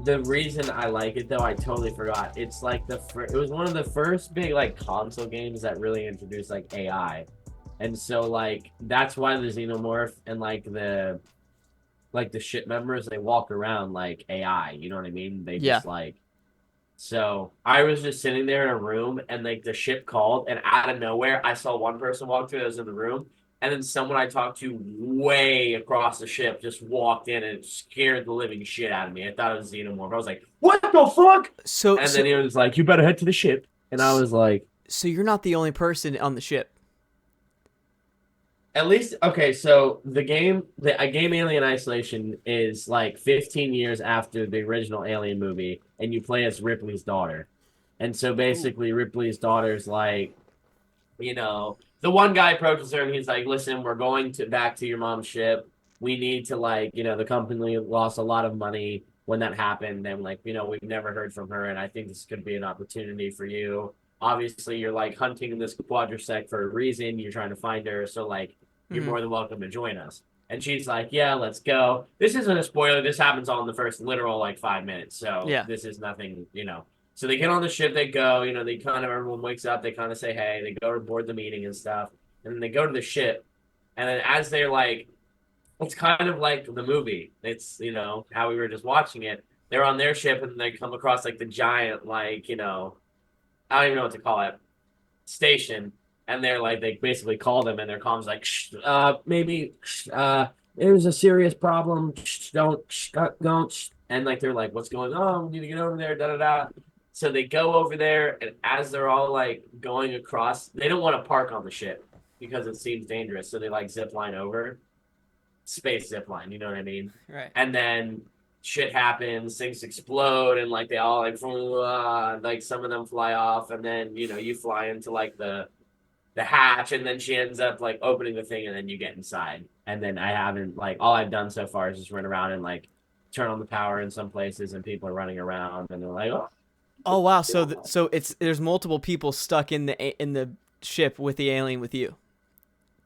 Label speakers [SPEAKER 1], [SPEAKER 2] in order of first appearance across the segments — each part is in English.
[SPEAKER 1] The reason I like it though, I totally forgot. It's like it was one of the first big like console games that really introduced like AI. And so like that's why the xenomorph and like the ship members, they walk around like AI, you know what I mean? They
[SPEAKER 2] Yeah.
[SPEAKER 1] just like so I was just sitting there in a room and like the ship called and out of nowhere I saw one person walk through that was in the room and then someone I talked to way across the ship just walked in and it scared the living shit out of me. I thought it was Xenomorph. I was like, "What the fuck?"
[SPEAKER 2] So
[SPEAKER 1] And then
[SPEAKER 2] so
[SPEAKER 1] he was like, "You better head to the ship." And I was like,
[SPEAKER 2] so you're not the only person on the ship.
[SPEAKER 1] at least okay, so the game Alien Isolation is like 15 years after the original Alien movie, and you play as Ripley's daughter. And so
[SPEAKER 2] Ooh.
[SPEAKER 1] basically Ripley's daughter's like, the one guy approaches her and he's like, "Listen, we're going to back to your mom's ship. We need to like, the company lost a lot of money when that happened, and like, we've never heard from her, and I think this could be an opportunity for you. Obviously, you're like hunting this quadrisect for a reason. You're trying to find her, so like, you're
[SPEAKER 2] Hmm.
[SPEAKER 1] more than welcome to join us." And she's like, "Yeah, let's go." This isn't a spoiler. This happens all in the first literal like 5 minutes, so
[SPEAKER 2] Yeah.
[SPEAKER 1] this is nothing. So they get on the ship, they go, they kind of, everyone wakes up, they kind of say, hey, they go aboard the meeting and stuff. And then they go to the ship. And then as they're like, it's kind of like the movie. It's, how we were just watching it. They're on their ship and they come across like the giant, like, I don't even know what to call it, station. And they're like, they basically call them and their comms like, maybe, there's a serious problem. Don't. And like, they're like, what's going on? We need to get over there, da da da. So they go over there, and as they're all like going across, they don't want to park on the ship because it seems dangerous. So they like zip line over, space zip line, you know what I mean?
[SPEAKER 2] Right.
[SPEAKER 1] And then shit happens, things explode, and like they all like some of them fly off, and then you fly into like the hatch, and then she ends up like opening the thing, and then you get inside. And then I haven't like all I've done so far is just run around and like turn on the power in some places, and people are running around, and they're like, "Oh,
[SPEAKER 2] Oh wow. So it's there's multiple people stuck in the ship with the alien with you.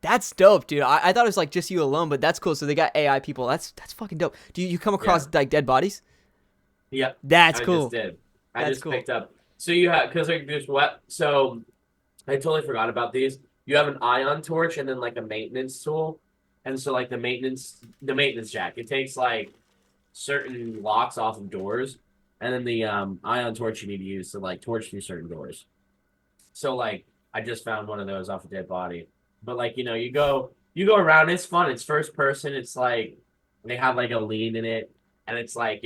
[SPEAKER 2] That's dope, dude. I thought it was like just you alone, but that's cool. So they got AI people. That's fucking dope. Do you come
[SPEAKER 1] yeah,
[SPEAKER 2] across like dead bodies?
[SPEAKER 1] yep."
[SPEAKER 2] That's
[SPEAKER 1] I just
[SPEAKER 2] cool.
[SPEAKER 1] did. I
[SPEAKER 2] That's
[SPEAKER 1] just
[SPEAKER 2] cool.
[SPEAKER 1] picked up. So you have because like there's what so I totally forgot about these. You have an ion torch and then like a maintenance tool. And so like the maintenance jack, it takes like certain locks off of doors. And then the ion torch you need to use to like torch through certain doors. So like I just found one of those off a dead body. But like, you go around, it's fun. It's first person. It's like they have like a lean in it. And it's like,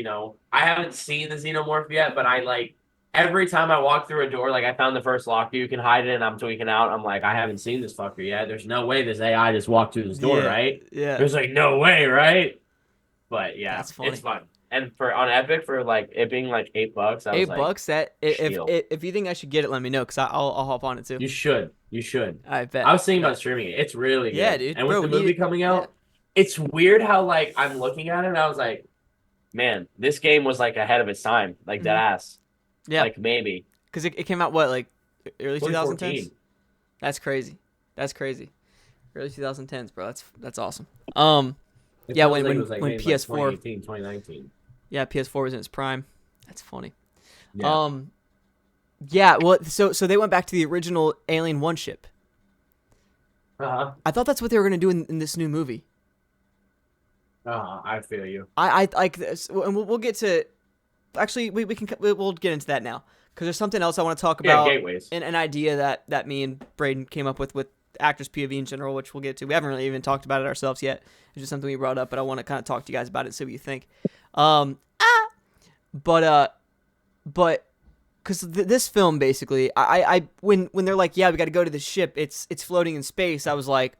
[SPEAKER 1] I haven't seen the xenomorph yet, but I like every time I walk through a door, like I found the first locker, you can hide it and I'm tweaking out. I'm like, I haven't seen this fucker yet. There's no way this AI just walked through this door,
[SPEAKER 2] Yeah.
[SPEAKER 1] right?
[SPEAKER 2] Yeah.
[SPEAKER 1] There's like no way, right? But yeah,
[SPEAKER 2] That's
[SPEAKER 1] it's
[SPEAKER 2] funny.
[SPEAKER 1] fun. And for on Epic for like it being like $8, I was like,
[SPEAKER 2] $8. That
[SPEAKER 1] steal.
[SPEAKER 2] if you think I should get it, let me know because I'll hop on it too.
[SPEAKER 1] You should. You should.
[SPEAKER 2] I
[SPEAKER 1] I
[SPEAKER 2] bet.
[SPEAKER 1] was thinking
[SPEAKER 2] Bet.
[SPEAKER 1] about streaming it. It's really
[SPEAKER 2] Yeah,
[SPEAKER 1] good.
[SPEAKER 2] dude,
[SPEAKER 1] And with
[SPEAKER 2] bro,
[SPEAKER 1] the
[SPEAKER 2] we need
[SPEAKER 1] movie
[SPEAKER 2] it.
[SPEAKER 1] coming
[SPEAKER 2] Yeah.
[SPEAKER 1] out, it's weird how like I'm looking at it and I was like, man, this game was like ahead of its time, like that
[SPEAKER 2] Hmm.
[SPEAKER 1] ass.
[SPEAKER 2] Yeah,
[SPEAKER 1] Like maybe
[SPEAKER 2] because it came out what like early 2010s.
[SPEAKER 1] 2014.
[SPEAKER 2] That's crazy. That's crazy. Early 2010s, bro. That's awesome.
[SPEAKER 1] It
[SPEAKER 2] Yeah,
[SPEAKER 1] feels like it was like
[SPEAKER 2] when
[SPEAKER 1] maybe like
[SPEAKER 2] PS4,
[SPEAKER 1] 2018, 2019.
[SPEAKER 2] yeah, PS4 was in its prime. That's funny.
[SPEAKER 1] Yeah.
[SPEAKER 2] Um, yeah, well, so they went back to the original Alien One ship.
[SPEAKER 1] Uh-huh.
[SPEAKER 2] I thought that's what they were gonna do in this new movie.
[SPEAKER 1] Uh-huh. I feel you.
[SPEAKER 2] I like this, and we'll get to. Actually, we'll get into that now because there's something else I want to talk
[SPEAKER 1] Yeah,
[SPEAKER 2] about,
[SPEAKER 1] gateways.
[SPEAKER 2] an idea that me and Brayden came up with actors POV in general, which we'll get to. We haven't really even talked about it ourselves yet. It's just something we brought up, but I want to kind of talk to you guys about it, see what you think. Um, but because this film basically, when they're like, yeah, we got to go to the ship, it's floating in space. I was like,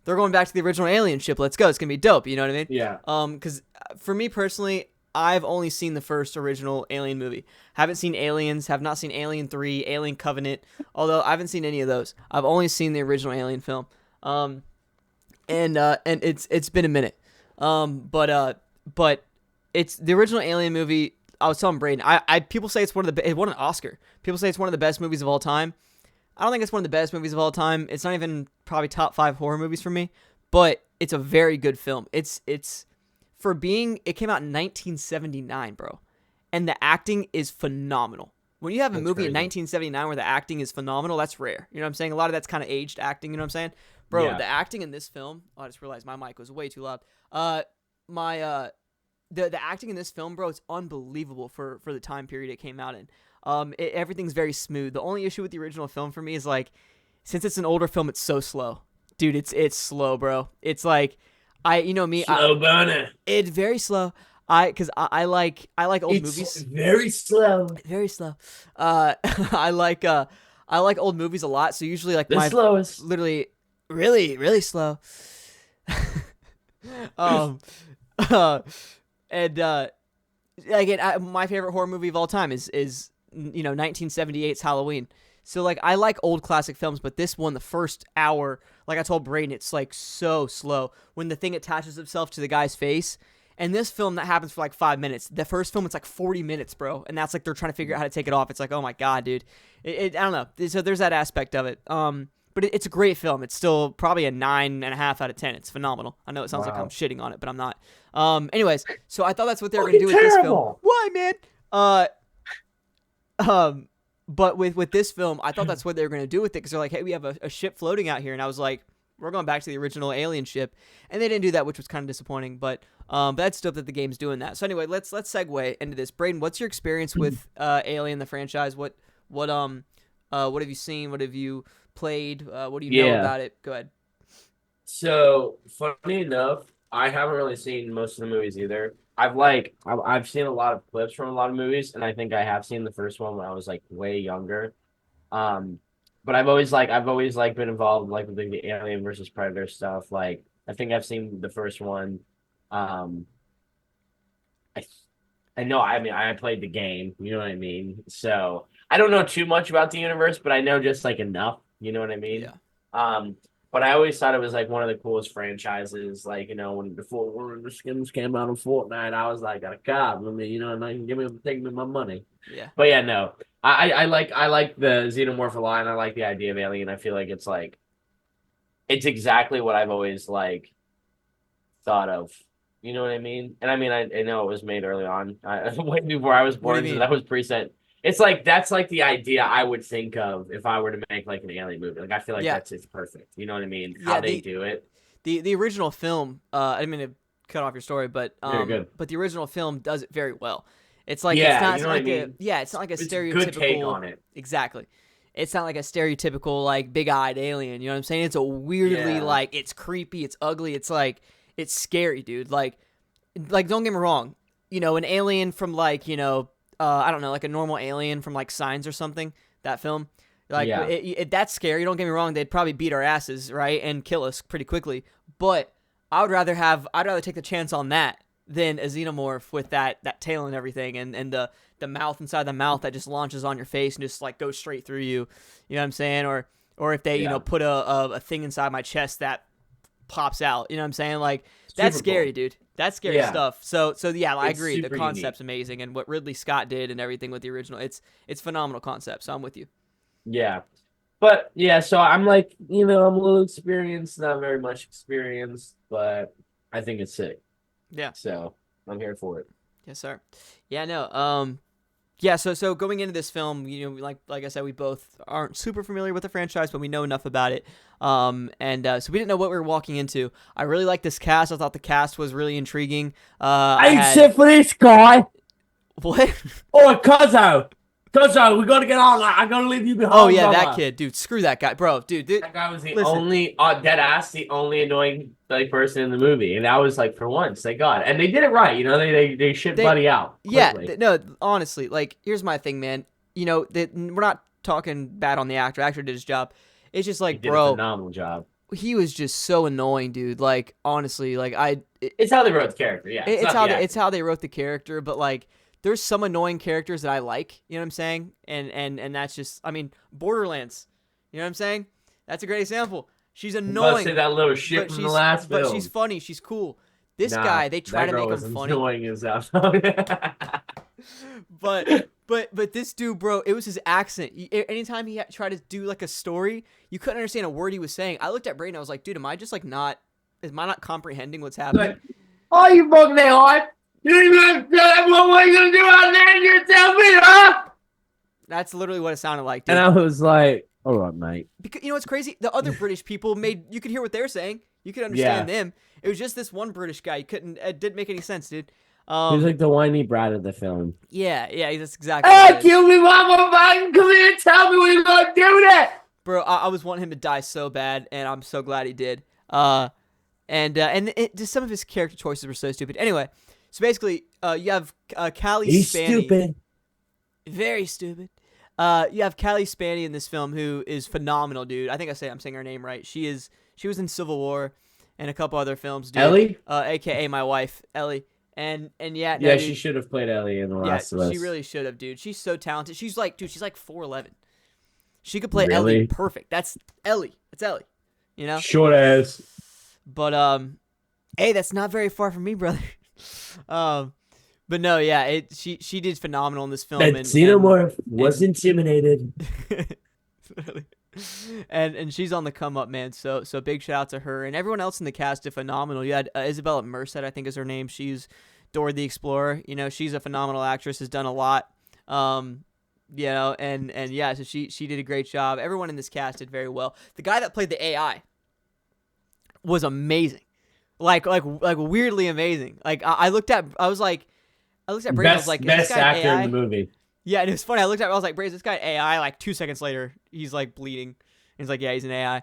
[SPEAKER 2] they're going back to the original Alien ship. Let's go. It's gonna be dope. You know what I mean?
[SPEAKER 1] Yeah.
[SPEAKER 2] Because for me personally, I've only seen the first original Alien movie. Haven't seen Aliens. Have not seen Alien 3, Alien Covenant. Although I haven't seen any of those. I've only seen the original Alien film. And it's been a minute. But it's the original Alien movie. I was telling Brayden, I people say it's it won an Oscar. People say it's one of the best movies of all time. I don't think it's one of the best movies of all time. It's not even probably top 5 horror movies for me, but it's a very good film. It's for being, it came out in 1979, bro, and the acting is phenomenal. When you have a
[SPEAKER 1] That's
[SPEAKER 2] movie in
[SPEAKER 1] crazy.
[SPEAKER 2] 1979 where the acting is phenomenal, that's rare. You know what I'm saying? A lot of that's kind of aged acting. You know what I'm saying, bro?
[SPEAKER 1] Yeah.
[SPEAKER 2] The acting in this film. Oh, I just realized my mic was way too loud. My the acting in this film, bro, it's unbelievable for the time period it came out in. Everything's very smooth. The only issue with the original film for me is like, since it's an older film, it's so slow, dude. It's slow, bro. It's like, you know me,
[SPEAKER 1] Slow burner.
[SPEAKER 2] it's very slow. Because I like old
[SPEAKER 1] It's
[SPEAKER 2] movies.
[SPEAKER 1] very slow.
[SPEAKER 2] Very slow. I like old movies a lot. So usually like
[SPEAKER 1] The
[SPEAKER 2] my
[SPEAKER 1] slowest.
[SPEAKER 2] literally really slow. um, and my favorite horror movie of all time is 1978's Halloween. So like I like old classic films, but this one, the first hour, like I told Brayden, it's like so slow when the thing attaches itself to the guy's face. And this film, that happens for like 5 minutes. The first film, it's like 40 minutes, bro. And that's like they're trying to figure out how to take it off. It's like, oh my god, dude. I don't know. So there's that aspect of it. But it's a great film. It's still probably a 9.5 out of 10. It's phenomenal. I know it sounds like I'm shitting on it, but I'm not. Anyways, so I thought that's what they were gonna do with this film. Why, man? But with this film, I thought that's what they were gonna do with it, because they're like, hey, we have a ship floating out here, and I was like, we're going back to the original Alien ship, and they didn't do that, which was kind of disappointing. But that's dope that the game's doing that. So anyway, let's segue into this. Brayden, what's your experience with Alien the franchise? What have you seen? What have you played? What do you know about it? Go ahead.
[SPEAKER 1] So funny enough, I haven't really seen most of the movies either. I've seen a lot of clips from a lot of movies, and I think I have seen the first one when I was like way younger. But I've always been involved like with the Alien versus Predator stuff. Like I think I've seen the first one. I I know, I mean, I played the game, you know what I mean? So I don't know too much about the universe, but I know just like enough, you know what I mean?
[SPEAKER 2] Yeah.
[SPEAKER 1] But I always thought it was like one of the coolest franchises. Like, you know, when the skins came out on Fortnite, I was like, God, I mean, you know, and I can take me my money.
[SPEAKER 2] Yeah.
[SPEAKER 1] But yeah, no. I like the xenomorph a lot, and I like the idea of Alien. I feel like it's exactly what I've always like thought of. You know what I mean? And I mean, I know it was made early on, way before I was
[SPEAKER 2] What do you
[SPEAKER 1] born, so
[SPEAKER 2] mean?
[SPEAKER 1] that was preset. It's like that's like the idea I would think of if I were to make like an Alien movie. Like I feel like
[SPEAKER 2] Yeah.
[SPEAKER 1] it's perfect. You know what I mean?
[SPEAKER 2] Yeah,
[SPEAKER 1] How they do it.
[SPEAKER 2] The original film, I didn't mean to cut off your story, but
[SPEAKER 1] Very good.
[SPEAKER 2] but the original film does it very well. It's like
[SPEAKER 1] Yeah,
[SPEAKER 2] it's not
[SPEAKER 1] you know what I
[SPEAKER 2] like
[SPEAKER 1] mean?
[SPEAKER 2] it's not like a
[SPEAKER 1] It's a
[SPEAKER 2] stereotypical
[SPEAKER 1] good take on it.
[SPEAKER 2] Exactly. It's not like a stereotypical like big-eyed alien, you know what I'm saying? It's a weirdly
[SPEAKER 1] Yeah.
[SPEAKER 2] like it's creepy, it's ugly, it's like it's scary, dude. Like don't get me wrong, you know, an alien from like, you know, I don't know, like a normal alien from like Signs or something, that film. Like
[SPEAKER 1] Yeah.
[SPEAKER 2] that's scary. Don't get me wrong, they'd probably beat our asses, right? And kill us pretty quickly. But I'd rather take the chance on that than a xenomorph with that tail and everything, and the mouth inside the mouth that just launches on your face and just like goes straight through you. You know what I'm saying? Or if they, you know, put a thing inside my chest that pops out. You know what I'm saying? Like that's
[SPEAKER 1] Super
[SPEAKER 2] scary,
[SPEAKER 1] cool.
[SPEAKER 2] dude. That's scary stuff. So yeah, I
[SPEAKER 1] It's
[SPEAKER 2] agree. The
[SPEAKER 1] super
[SPEAKER 2] concept's amazing, and what Ridley Scott did and everything with the original, it's phenomenal concept. So I'm with you.
[SPEAKER 1] Yeah. But yeah, so I'm like, you know, I'm a little experienced, not very much experienced, but I think it's sick.
[SPEAKER 2] Yeah.
[SPEAKER 1] So I'm here for it.
[SPEAKER 2] Yes, sir. Yeah, no. Yeah, so going into this film, you know, like I said, we both aren't super familiar with the franchise, but we know enough about it. And so we didn't know what we were walking into. I really liked this cast. I thought the cast was really intriguing.
[SPEAKER 1] Except for this guy.
[SPEAKER 2] What?
[SPEAKER 1] Oh, Cuzzo, we gotta get on. I gotta leave you behind.
[SPEAKER 2] Oh yeah,
[SPEAKER 1] brother.
[SPEAKER 2] that kid, dude. Screw that guy, bro, dude.
[SPEAKER 1] That guy was the
[SPEAKER 2] listen.
[SPEAKER 1] only dead ass, the only annoying like person in the movie, and that was like for once, thank God. And they did it right, you know. They shipped Buddy out.
[SPEAKER 2] Yeah,
[SPEAKER 1] quickly.
[SPEAKER 2] no, honestly, like here's my thing, man. You know, we're not talking bad on the actor. Actor did his job. It's just like,
[SPEAKER 1] He did
[SPEAKER 2] bro,
[SPEAKER 1] a phenomenal job.
[SPEAKER 2] he was just so annoying, dude. Like honestly, like
[SPEAKER 1] It's how they wrote the character. Yeah,
[SPEAKER 2] it's how they wrote the character, but like there's some annoying characters that I like, you know what I'm saying? And that's just, I mean, Borderlands, you know what I'm saying? That's a great example. She's annoying.
[SPEAKER 1] Say that little shit from the last film.
[SPEAKER 2] But she's funny. She's cool. This guy, they try to make him funny.
[SPEAKER 1] Annoying as hell.
[SPEAKER 2] But But this dude, bro, it was his accent. Anytime he tried to do like a story, you couldn't understand a word he was saying. I looked at Brayden, I was like, dude, am I just like not? Am I not comprehending what's happening?
[SPEAKER 1] Like, oh, you fucking hard. What are you gonna do out there? You tell me, huh?
[SPEAKER 2] That's literally what it sounded like, dude.
[SPEAKER 1] And I was like, all right, mate.
[SPEAKER 2] Because you know what's crazy? The other British people you could hear what they're saying. You could understand them. It was just this one British guy. You couldn't. It didn't make any sense, dude.
[SPEAKER 1] He was like the whiny brat of the film.
[SPEAKER 2] Yeah, that's exactly.
[SPEAKER 1] Hey, kill me, mama! Come here and tell me when you're gonna do that,
[SPEAKER 2] bro. I was wanting him to die so bad, and I'm so glad he did. Just some of his character choices were so stupid. Anyway, so basically, you have Callie
[SPEAKER 1] He's
[SPEAKER 2] Spaney.
[SPEAKER 1] stupid.
[SPEAKER 2] Very stupid. You have Callie Spaney in this film, who is phenomenal, dude. I think I'm saying her name right. She was in Civil War and a couple other films, dude.
[SPEAKER 1] Ellie?
[SPEAKER 2] AKA my wife, Ellie. And yeah,
[SPEAKER 1] yeah,
[SPEAKER 2] dude,
[SPEAKER 1] she should have played Ellie in The Last of Us.
[SPEAKER 2] She really should have, dude. She's so talented. She's like 4'11". She could play
[SPEAKER 1] Really?
[SPEAKER 2] Ellie perfect. That's Ellie. It's Ellie. You know?
[SPEAKER 1] Short ass.
[SPEAKER 2] But hey, that's not very far from me, brother. But no, yeah, she did phenomenal in this film.
[SPEAKER 1] That Xenomorph was intimidated.
[SPEAKER 2] and she's on the come up, man. So big shout out to her and everyone else in the cast did phenomenal. You had Isabella Merced, I think is her name. She's Dora the Explorer. You know, she's a phenomenal actress. Has done a lot. You know, and yeah, so she did a great job. Everyone in this cast did very well. The guy that played the AI was amazing, like weirdly amazing. Like I looked at Brayden. I was like,
[SPEAKER 1] best actor
[SPEAKER 2] AI?
[SPEAKER 1] in the movie.
[SPEAKER 2] Yeah, and it was funny. I looked at I was like, Brayden, this guy AI. Like 2 seconds later, he's like bleeding. And he's like, yeah, he's an AI.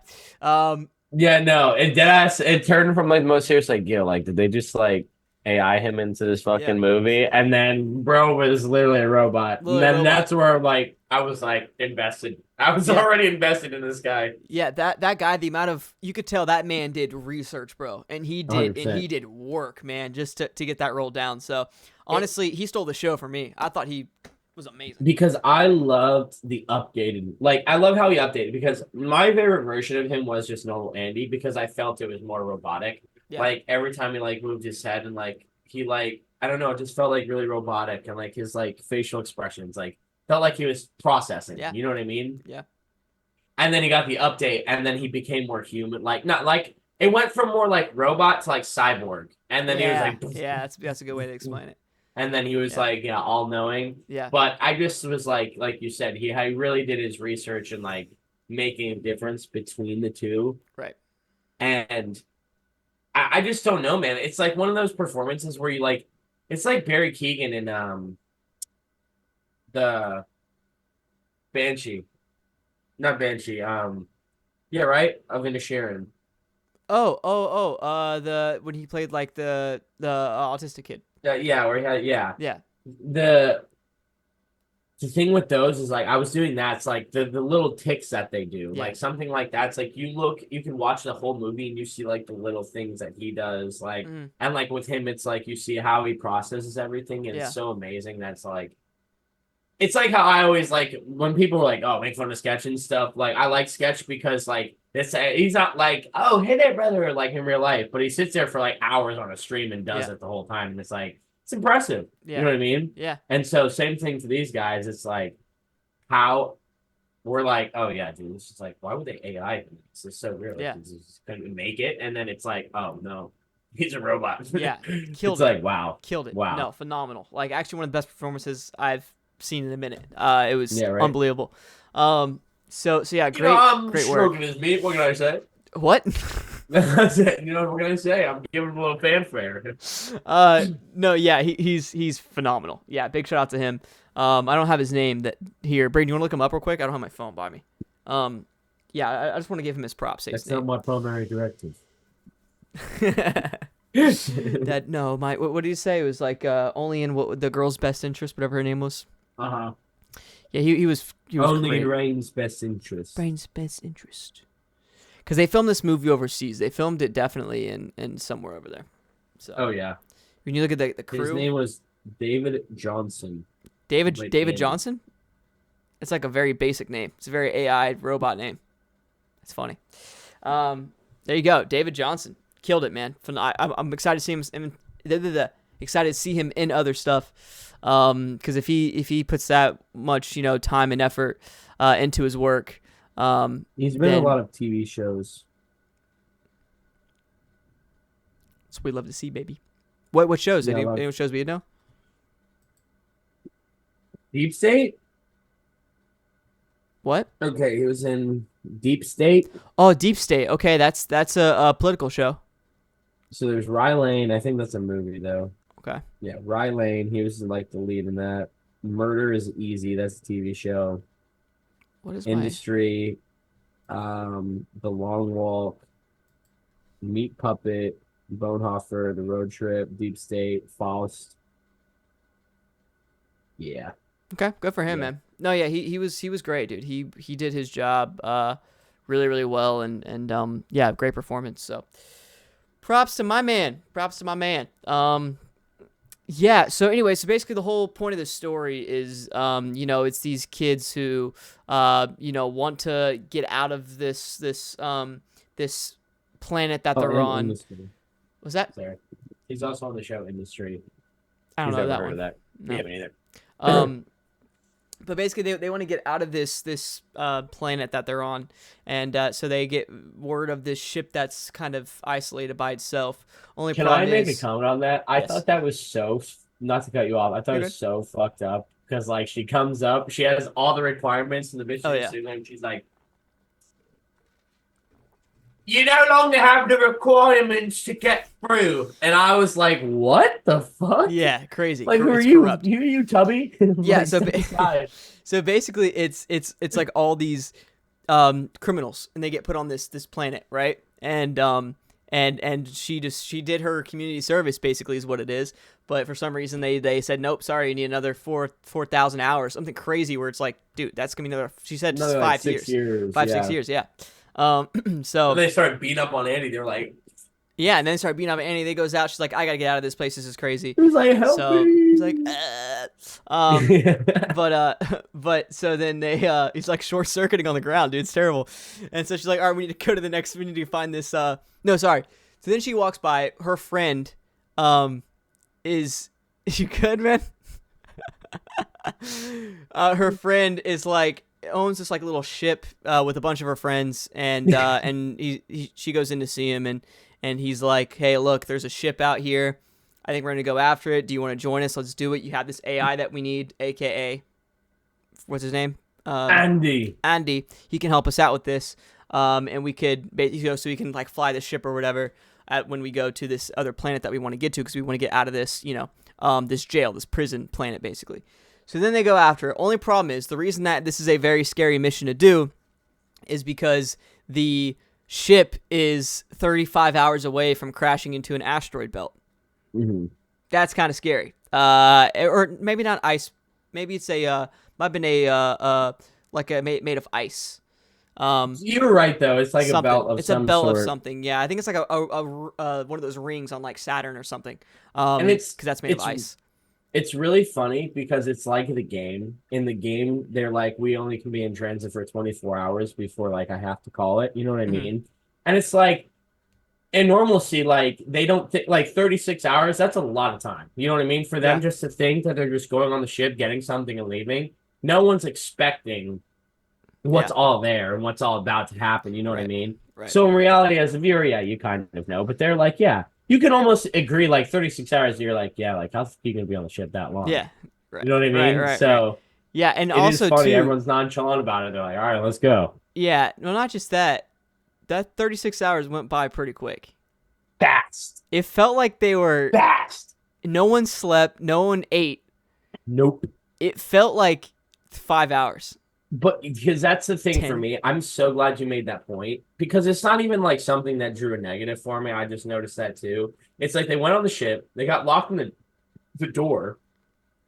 [SPEAKER 1] Yeah, no, it turned from like the most serious, like, yo, like, did they just like AI him into this fucking movie? And then bro was literally a robot. That's where like I was like invested. I was already invested in this guy.
[SPEAKER 2] Yeah, that guy, the amount of you could tell that man did research, bro. And he did 100%. And he did work, man, just to get that roll down. So honestly, he stole the show for me. I thought he was amazing.
[SPEAKER 1] Because I loved the updated, like, I love how he updated, because my favorite version of him was just normal Andy, because I felt it was more robotic. Yeah. Like, every time he, like, moved his head and, like, he, like, I don't know, it just felt, like, really robotic, and, like, his, like, facial expressions, like, felt like he was processing. Yeah. You know what I mean?
[SPEAKER 2] Yeah.
[SPEAKER 1] And then he got the update, and then he became more human. Like, not, like, it went from more, like, robot to, like, cyborg. And then he was, like...
[SPEAKER 2] Yeah, that's a good way to explain it.
[SPEAKER 1] And then he was like, all-knowing.
[SPEAKER 2] Yeah.
[SPEAKER 1] But I just was like you said, he really did his research and like making a difference between the two.
[SPEAKER 2] Right.
[SPEAKER 1] And I just don't know, man. It's like one of those performances where you like, it's like Barry Keoghan in the Banshee. Not Banshee. Yeah, right? Of Inisherin.
[SPEAKER 2] When he played like the autistic kid. Yeah.
[SPEAKER 1] The thing with those is like I was doing that. It's like the little ticks that they do, like something like that. It's like you can watch the whole movie and you see like the little things that he does, like and like with him, it's like you see how he processes everything, and it's so amazing. That's like, it's like how I always like when people are like, oh, make fun of Sketch and stuff. Like I like Sketch because like he's not like, oh, hey there, brother, like in real life, but he sits there for like hours on a stream and does it the whole time, and it's like, it's impressive. You know what I mean?
[SPEAKER 2] Yeah.
[SPEAKER 1] And so same thing for these guys. It's like how we're like, oh yeah, dude, it's just like, why would they AI him? This is so real.
[SPEAKER 2] Yeah.
[SPEAKER 1] It's going to make it, and then it's like, oh no, he's a robot.
[SPEAKER 2] Yeah.
[SPEAKER 1] Killed it's it. Like, wow.
[SPEAKER 2] Killed it.
[SPEAKER 1] Wow.
[SPEAKER 2] No, phenomenal. Like actually one of the best performances I've seen in a minute. It was unbelievable. So yeah, great, great work.
[SPEAKER 1] Stroking his meat. What can I say?
[SPEAKER 2] What?
[SPEAKER 1] That's it. You know what we're gonna say? I'm giving him a little fanfare.
[SPEAKER 2] No, yeah, he's phenomenal. Yeah, big shout out to him. I don't have his name here. Brayden, you want to look him up real quick? I don't have my phone by me. Yeah, I just want to give him his props.
[SPEAKER 1] That's not my primary directive.
[SPEAKER 2] What did he say? It was like only in the girl's best interest, whatever her name was. Yeah, he was
[SPEAKER 1] only
[SPEAKER 2] great.
[SPEAKER 1] in Rain's best interest.
[SPEAKER 2] Rain's best interest. Because they filmed this movie overseas. They filmed it definitely in somewhere over there. So.
[SPEAKER 1] Oh yeah.
[SPEAKER 2] When you look at the crew,
[SPEAKER 1] his name was David Johnson.
[SPEAKER 2] David Johnson. It's like a very basic name. It's a very AI robot name. It's funny. There you go, David Johnson. Killed it, man. I'm excited to see him. Excited to see him in other stuff. Because if he puts that much time and effort into his work,
[SPEAKER 1] He's been in a
[SPEAKER 2] then
[SPEAKER 1] lot of TV shows.
[SPEAKER 2] that's what we love to see, baby. What shows?
[SPEAKER 1] Yeah,
[SPEAKER 2] Any shows we know?
[SPEAKER 1] Deep State.
[SPEAKER 2] What?
[SPEAKER 1] Okay, he was in Deep State.
[SPEAKER 2] Oh, Deep State. Okay, that's a political show.
[SPEAKER 1] So there's Rye Lane. I think that's a movie though.
[SPEAKER 2] Okay.
[SPEAKER 1] Yeah, Rye Lane. He was like the lead in that. Murder is Easy. That's a TV show.
[SPEAKER 2] What is
[SPEAKER 1] Industry. The Long Walk. Meat Puppet. Bonhoeffer. The Road Trip. Deep State. Faust. Yeah.
[SPEAKER 2] Okay, good for him,
[SPEAKER 1] Yeah.
[SPEAKER 2] man. No, yeah, he was great, dude. He did his job really really well, and yeah, great performance. So props to my man. Props to my man. Yeah. So anyway, so basically the whole point of this story is it's these kids who want to get out of this planet that they're on.
[SPEAKER 1] Industry.
[SPEAKER 2] Was that?
[SPEAKER 1] Sorry. He's also on the show Industry.
[SPEAKER 2] I don't
[SPEAKER 1] He's
[SPEAKER 2] know
[SPEAKER 1] never
[SPEAKER 2] that
[SPEAKER 1] heard
[SPEAKER 2] one.
[SPEAKER 1] of that.
[SPEAKER 2] No.
[SPEAKER 1] Yeah, me neither.
[SPEAKER 2] But basically, they want to get out of this planet that they're on, and so they get word of this ship that's kind of isolated by itself. Only
[SPEAKER 1] Can I
[SPEAKER 2] problem
[SPEAKER 1] make
[SPEAKER 2] is,
[SPEAKER 1] a comment on that? I
[SPEAKER 2] Yes.
[SPEAKER 1] thought that was so, not to cut you off, I thought
[SPEAKER 2] You're
[SPEAKER 1] it was so fucked up because, like, she comes up, she has all the requirements, and the bitch
[SPEAKER 2] Oh,
[SPEAKER 1] is
[SPEAKER 2] yeah.
[SPEAKER 1] sitting there, and she's like, you no longer have the requirements to get through. And I was like, what the fuck?
[SPEAKER 2] yeah, crazy.
[SPEAKER 1] Like, who are
[SPEAKER 2] It's
[SPEAKER 1] you?
[SPEAKER 2] corrupt.
[SPEAKER 1] Who are you, Tubby?
[SPEAKER 2] Yeah,
[SPEAKER 1] Like,
[SPEAKER 2] so
[SPEAKER 1] step aside.
[SPEAKER 2] so basically, it's like all these criminals, and they get put on this planet, right? And she did her community service, basically, is what it is. But for some reason, they said, nope, sorry, you need another 4,000 hours, something crazy. Where it's like, dude, that's gonna be another. She said
[SPEAKER 1] Another,
[SPEAKER 2] 5
[SPEAKER 1] like,
[SPEAKER 2] years.
[SPEAKER 1] 6 years.
[SPEAKER 2] 5
[SPEAKER 1] yeah.
[SPEAKER 2] 6 years, yeah. So
[SPEAKER 1] When they started beating up on Andy, they were like,
[SPEAKER 2] yeah, and then they start beating up Annie. They goes out. She's like, I gotta get out of this place. This is crazy.
[SPEAKER 1] he was like, help
[SPEAKER 2] So
[SPEAKER 1] me.
[SPEAKER 2] he's like, but so then he's like short circuiting on the ground, dude. It's terrible. And so she's like, all right, we need to go to the next. We need to find this. No, sorry. So then she walks by. Her friend, is you good, man? Her friend is like owns this like little ship with a bunch of her friends, and she goes in to see him, and he's like, hey, look, there's a ship out here. I think we're gonna go after it. Do you want to join us? Let's do it. You have this AI that we need, aka what's his name?
[SPEAKER 1] Andy.
[SPEAKER 2] He can help us out with this, and we could so we can like fly the ship or whatever when we go to this other planet that we want to get to, because we want to get out of this this jail, this prison planet, basically. So then they go after it. Only problem is, the reason that this is a very scary mission to do is because the ship is 35 hours away from crashing into an asteroid belt.
[SPEAKER 1] Mm-hmm.
[SPEAKER 2] That's kind of scary. Or maybe not ice. Maybe it's might have been made of ice.
[SPEAKER 1] You were right though. It's like
[SPEAKER 2] something.
[SPEAKER 1] a belt of
[SPEAKER 2] It's
[SPEAKER 1] some
[SPEAKER 2] a belt
[SPEAKER 1] sort.
[SPEAKER 2] of something. Yeah, I think it's like a one of those rings on like Saturn or something.
[SPEAKER 1] And it's
[SPEAKER 2] because that's made of ice.
[SPEAKER 1] It's really funny because it's like the game. In the game, they're like, we only can be in transit for 24 hours before like I have to call it. You know what I mean? And it's like in normalcy, like they don't like 36 hours. That's a lot of time. You know what I mean? For them just to think that they're just going on the ship, getting something, and leaving. No one's expecting what's all there and what's all about to happen. You know what I mean?
[SPEAKER 2] Right.
[SPEAKER 1] So in reality, as a viewer, yeah, you kind of know. But they're like, yeah. You can almost agree, like 36 hours. You're like, yeah, like how's he gonna be on the ship that long?
[SPEAKER 2] Yeah, right.
[SPEAKER 1] You know what I mean.
[SPEAKER 2] Right.
[SPEAKER 1] So
[SPEAKER 2] yeah, and
[SPEAKER 1] it
[SPEAKER 2] also
[SPEAKER 1] is funny.
[SPEAKER 2] too,
[SPEAKER 1] Everyone's nonchalant about it. They're like, all right, let's go.
[SPEAKER 2] Yeah, well, not just that. That 36 hours went by pretty quick.
[SPEAKER 1] Fast.
[SPEAKER 2] It felt like they were
[SPEAKER 1] Fast.
[SPEAKER 2] No one slept. No one ate.
[SPEAKER 1] Nope.
[SPEAKER 2] It felt like 5 hours.
[SPEAKER 1] But because that's the thing
[SPEAKER 2] 10.
[SPEAKER 1] for me, I'm so glad you made that point, because it's not even like something that drew a negative for me. I just noticed that too. It's like they went on the ship, they got locked in the door.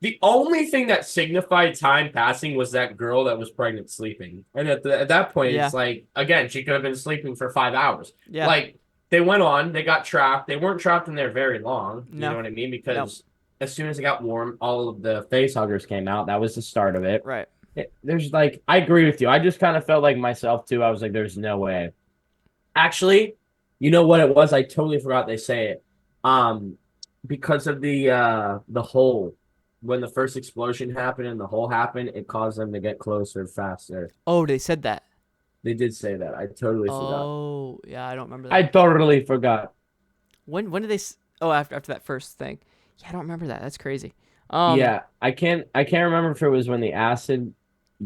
[SPEAKER 1] The only thing that signified time passing was that girl that was pregnant sleeping. And at that point, it's like, again, she could have been sleeping for 5 hours.
[SPEAKER 2] Yeah.
[SPEAKER 1] Like, they went on, they got trapped. They weren't trapped in there very long. You know what I mean? Because as soon as it got warm, all of the face huggers came out. That was the start of it.
[SPEAKER 2] Right.
[SPEAKER 1] There's like, I agree with you. I just kind of felt like myself too. I was like, there's no way. Actually, you know what it was? I totally forgot they say it. Because of the hole when the first explosion happened and the hole happened, it caused them to get closer faster.
[SPEAKER 2] Oh, they said that.
[SPEAKER 1] They did say that. I totally forgot.
[SPEAKER 2] Oh, yeah, I don't remember
[SPEAKER 1] I
[SPEAKER 2] that.
[SPEAKER 1] totally forgot.
[SPEAKER 2] When did they? Oh, after that first thing. Yeah, I don't remember that. That's crazy. Um,
[SPEAKER 1] Yeah, I can't remember if it was when the acid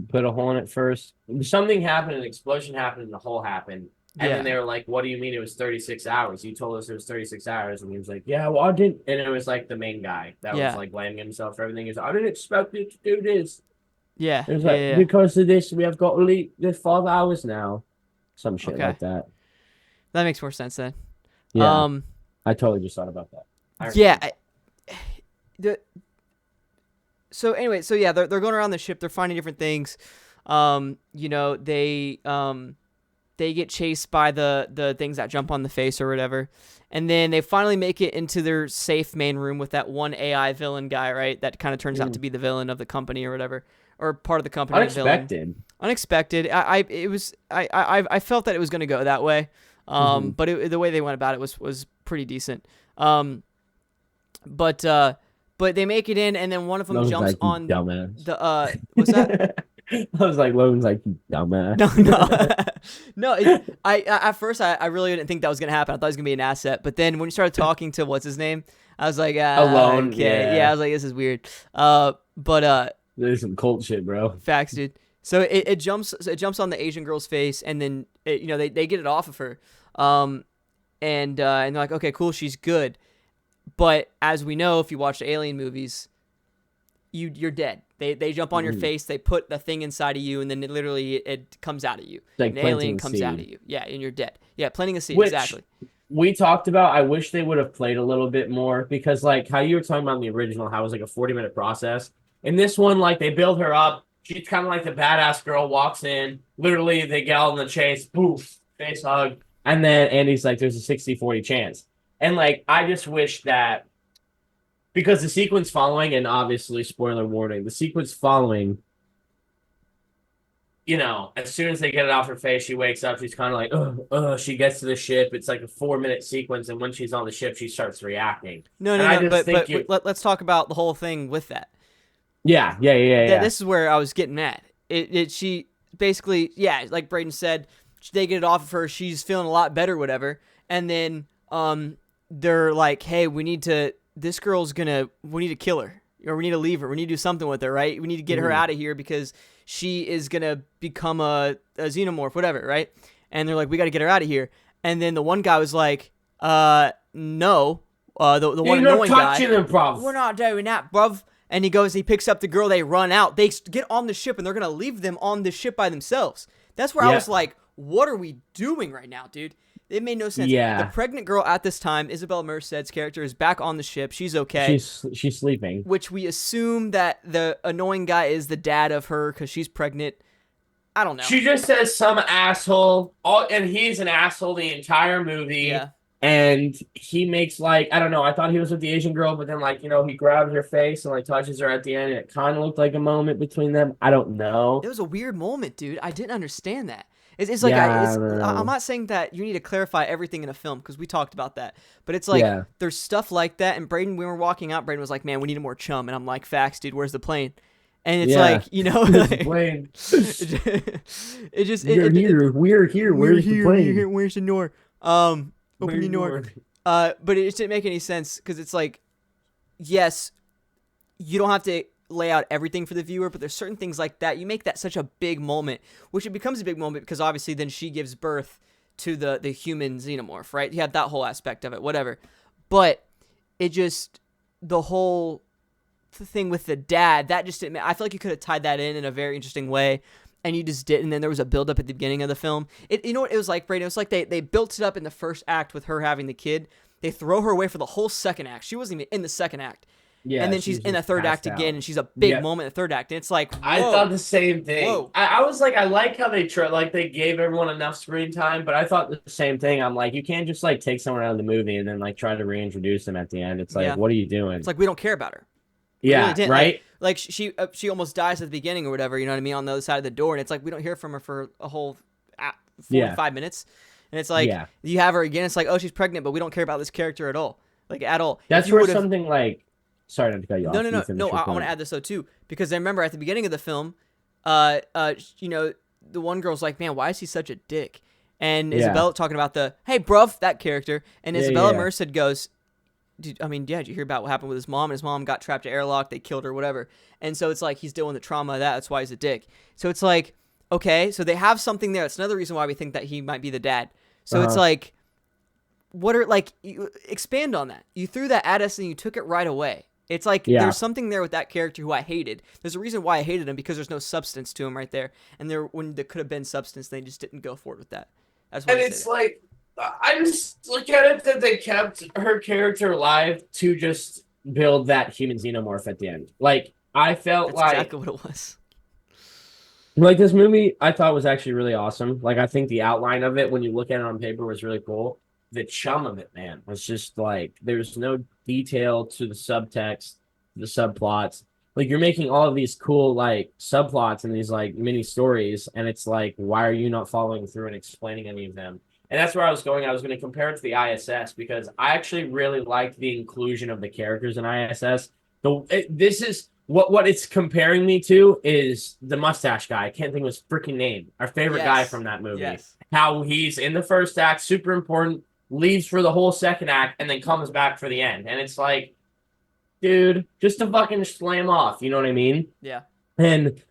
[SPEAKER 1] put a hole in it first. Something happened, an explosion happened, and the hole happened. And then
[SPEAKER 2] yeah,
[SPEAKER 1] they were like, "What do you mean it was 36 hours? You told us it was 36 hours." And he was like, "Yeah, well, I didn't." And it was like the main guy that was
[SPEAKER 2] yeah,
[SPEAKER 1] like blaming himself for everything. He's like, "I didn't expect it to do this."
[SPEAKER 2] yeah,
[SPEAKER 1] It was
[SPEAKER 2] yeah,
[SPEAKER 1] like,
[SPEAKER 2] yeah.
[SPEAKER 1] because of this, we have got to leave this 5 hours now. Some shit
[SPEAKER 2] Okay,
[SPEAKER 1] like that.
[SPEAKER 2] that makes more sense then.
[SPEAKER 1] Yeah,
[SPEAKER 2] Um,
[SPEAKER 1] I totally just thought about that. I
[SPEAKER 2] yeah.
[SPEAKER 1] remember.
[SPEAKER 2] The so anyway, so yeah, they're going around the ship. They're finding different things. You know, they get chased by the things that jump on the face or whatever, and then they finally make it into their safe main room with that one AI villain guy, right? That kind of turns out to be the villain of the company or whatever, or part of the company villain.
[SPEAKER 1] Unexpected.
[SPEAKER 2] Unexpected. I felt that it was going to go that way.
[SPEAKER 1] Hmm.
[SPEAKER 2] But the way they went about it was pretty decent. Um, but they make it in, and then one of them
[SPEAKER 1] Logan's
[SPEAKER 2] jumps
[SPEAKER 1] like, you
[SPEAKER 2] on
[SPEAKER 1] dumbass.
[SPEAKER 2] the what's that?
[SPEAKER 1] I was like, Logan's like, you
[SPEAKER 2] No,
[SPEAKER 1] dumbass.
[SPEAKER 2] no, no. I at first I really didn't think that was gonna happen. I thought it was gonna be an asset, but then when you started talking to what's his name, I was like,
[SPEAKER 1] Alone,
[SPEAKER 2] okay, yeah. I
[SPEAKER 1] yeah.
[SPEAKER 2] was like, this is weird. But
[SPEAKER 1] There's some cult shit, bro.
[SPEAKER 2] facts, dude. So it jumps on the Asian girl's face, and then they get it off of her, and they're like, okay, cool, she's good. But as we know, if you watch the Alien movies, you're dead. They jump on your
[SPEAKER 1] Mhm.
[SPEAKER 2] face, they put the thing inside of you, and then it comes out of you.
[SPEAKER 1] Like
[SPEAKER 2] An alien
[SPEAKER 1] planting a
[SPEAKER 2] comes out of
[SPEAKER 1] seed.
[SPEAKER 2] you. Yeah, and you're dead. Yeah, planting a seed,
[SPEAKER 1] Which
[SPEAKER 2] exactly.
[SPEAKER 1] we talked about. I wish they would have played a little bit more because, like, how you were talking about in the original, how it was like a 40-minute process. In this one, like, they build her up. She's kind of like the badass girl, walks in. Literally, they get all in the chase, poof, face hug. And then Andy's like, there's a 60-40 chance. And, like, I just wish that because the sequence following, and obviously, spoiler warning, the sequence following, as soon as they get it off her face, she wakes up. She's kind of like, she gets to the ship. It's like a 4-minute sequence. And when she's on the ship, she starts reacting.
[SPEAKER 2] No,
[SPEAKER 1] And
[SPEAKER 2] no,
[SPEAKER 1] I
[SPEAKER 2] no.
[SPEAKER 1] just think
[SPEAKER 2] Let's talk about the whole thing with that.
[SPEAKER 1] yeah, yeah, yeah,
[SPEAKER 2] That
[SPEAKER 1] yeah.
[SPEAKER 2] this is where I was getting mad. She basically, yeah, like Brayden said, they get it off of her. She's feeling a lot better, whatever. And then they're like, hey, we need to kill her, or we need to leave her. We need to do something with her, right? We need to get her
[SPEAKER 1] Mhm.
[SPEAKER 2] out of here because she is gonna become a xenomorph, whatever, right? And they're like, we got to get her out of here. And then the one guy was like, no, the one
[SPEAKER 1] You're not
[SPEAKER 2] annoying
[SPEAKER 1] touching
[SPEAKER 2] guy,
[SPEAKER 1] them, bruv.
[SPEAKER 2] we're not doing that, bruv. And he picks up the girl, they run out, they get on the ship, and they're gonna leave them on the ship by themselves. That's where I
[SPEAKER 1] Yeah,
[SPEAKER 2] was like, what are we doing right now, dude? It made no sense. The
[SPEAKER 1] yeah.
[SPEAKER 2] pregnant girl at this time, Isabel Merced's character, is back on the ship. She's okay.
[SPEAKER 1] She's sleeping.
[SPEAKER 2] Which we assume that the annoying guy is the dad of her because she's pregnant. I don't know.
[SPEAKER 1] She just says some asshole, and he's an asshole the entire movie.
[SPEAKER 2] Yeah.
[SPEAKER 1] And he makes like I don't know. I thought he was with the Asian girl, but then he grabs her face and like touches her at the end, and it kind of looked like a moment between them. I don't know.
[SPEAKER 2] It was a weird moment, dude. I didn't understand that. It's like
[SPEAKER 1] Yeah, I don't
[SPEAKER 2] I'm
[SPEAKER 1] know.
[SPEAKER 2] not saying that you need to clarify everything in a film because we talked about that, but it's like
[SPEAKER 1] Yeah,
[SPEAKER 2] there's stuff like that. And Brayden, when we were walking out, Brayden was like, "Man, we need more chum," and I'm like, "Facts, dude. Where's the plane?" And it's
[SPEAKER 1] yeah.
[SPEAKER 2] like
[SPEAKER 1] Where's the plane?
[SPEAKER 2] it just
[SPEAKER 1] We're here. We're here.
[SPEAKER 2] we're
[SPEAKER 1] Where's the
[SPEAKER 2] here.
[SPEAKER 1] plane?
[SPEAKER 2] Where's the door? Open the door. But it just didn't make any sense because it's like, yes, you don't have to lay out everything for the viewer, but there's certain things like that. You make that such a big moment, which it becomes a big moment because obviously then she gives birth to the human xenomorph, right? You have that whole aspect of it, whatever. But it just, the whole thing with the dad, that just didn't, I feel like you could have tied that in a very interesting way. And you just didn't. And then there was a build up at the beginning of the film. You know what it was like, Brady? It was like they built it up in the first act with her having the kid. They throw her away for the whole second act. She wasn't even in the second act.
[SPEAKER 1] Yeah,
[SPEAKER 2] And then she's in the
[SPEAKER 1] just
[SPEAKER 2] third act
[SPEAKER 1] passed
[SPEAKER 2] again,
[SPEAKER 1] out.
[SPEAKER 2] and she's a big
[SPEAKER 1] Yep.
[SPEAKER 2] moment in the third act. And it's like, whoa.
[SPEAKER 1] I thought the same thing.
[SPEAKER 2] Whoa.
[SPEAKER 1] I was like, I like how they gave everyone enough screen time, but I thought the same thing. I'm like, you can't just like take someone out of the movie and then like try to reintroduce them at the end. It's like,
[SPEAKER 2] Yeah.
[SPEAKER 1] what are you doing?
[SPEAKER 2] It's like we don't care about her. We
[SPEAKER 1] yeah,
[SPEAKER 2] really didn't.
[SPEAKER 1] right.
[SPEAKER 2] Like she almost dies at the beginning or whatever, you know what I mean, on the other side of the door. And it's like we don't hear from her for a whole 45 minutes. And it's like,
[SPEAKER 1] Yeah.
[SPEAKER 2] you have her again. It's like, oh, she's pregnant, but we don't care about this character at all. Like, at all.
[SPEAKER 1] That's
[SPEAKER 2] If you
[SPEAKER 1] where
[SPEAKER 2] would've-
[SPEAKER 1] something like
[SPEAKER 3] Sorry not to cut you
[SPEAKER 2] No,
[SPEAKER 3] off.
[SPEAKER 2] no,
[SPEAKER 3] You
[SPEAKER 2] no,
[SPEAKER 3] finish
[SPEAKER 2] no.
[SPEAKER 3] your
[SPEAKER 2] I want
[SPEAKER 3] point.
[SPEAKER 2] to add this though too, because I remember at the beginning of the film, you know, the one girl's like, "Man, why is he such a dick?" And
[SPEAKER 3] Yeah.
[SPEAKER 2] Isabella talking about the, "Hey, bruv," that character, and
[SPEAKER 3] Yeah,
[SPEAKER 2] Isabella
[SPEAKER 3] yeah,
[SPEAKER 2] Merced goes, did you hear about what happened with his mom? His mom got trapped at airlock. They killed her, whatever. And so it's like he's dealing with the trauma of that. That's why he's a dick. So it's like, okay, so they have something there. It's another reason why we think that he might be the dad.
[SPEAKER 3] yeah.
[SPEAKER 2] So it's like, what are like, you expand on that. You threw that at us and you took it right away. It's like
[SPEAKER 3] Yeah.
[SPEAKER 2] there's something there with that character who I hated. There's a reason why I hated him because there's no substance to him right there. And when there could have been substance, they just didn't go forward with that. That's why
[SPEAKER 1] And
[SPEAKER 2] I
[SPEAKER 1] it's
[SPEAKER 2] say
[SPEAKER 1] like, I just look at it that they kept her character alive to just build that human xenomorph at the end. Like, I felt
[SPEAKER 2] that's exactly what it was.
[SPEAKER 3] like this movie, I thought was actually really awesome. Like, I think the outline of it, when you look at it on paper, was really cool. The chum of it, man, was just like there's no detail to the subtext, the subplots. Like, you're making all of these cool like subplots and these like mini stories, and it's like, why are you not following through and explaining any of them? And that's where I was going. I was going to compare it to the ISS because I actually really liked the inclusion of the characters in ISS. This is what it's comparing me to is the mustache guy. I can't think of his freaking name. Our favorite guy
[SPEAKER 2] Yes.
[SPEAKER 3] from that movie.
[SPEAKER 2] Yes.
[SPEAKER 3] How he's in the first act, super important, leaves for the whole second act, and then comes back for the end. And it's like, dude, just to fucking slam off. You know what I mean?
[SPEAKER 2] Yeah.
[SPEAKER 3] And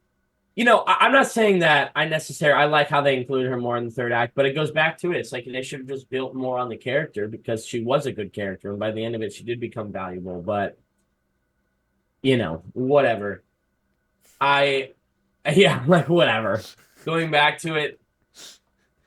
[SPEAKER 3] I'm not saying that I like how they included her more in the third act, but it goes back to it. It's like they should have just built more on the character because she was a good character, and by the end of it, she did become valuable. But whatever. Yeah, like whatever. Going back to it,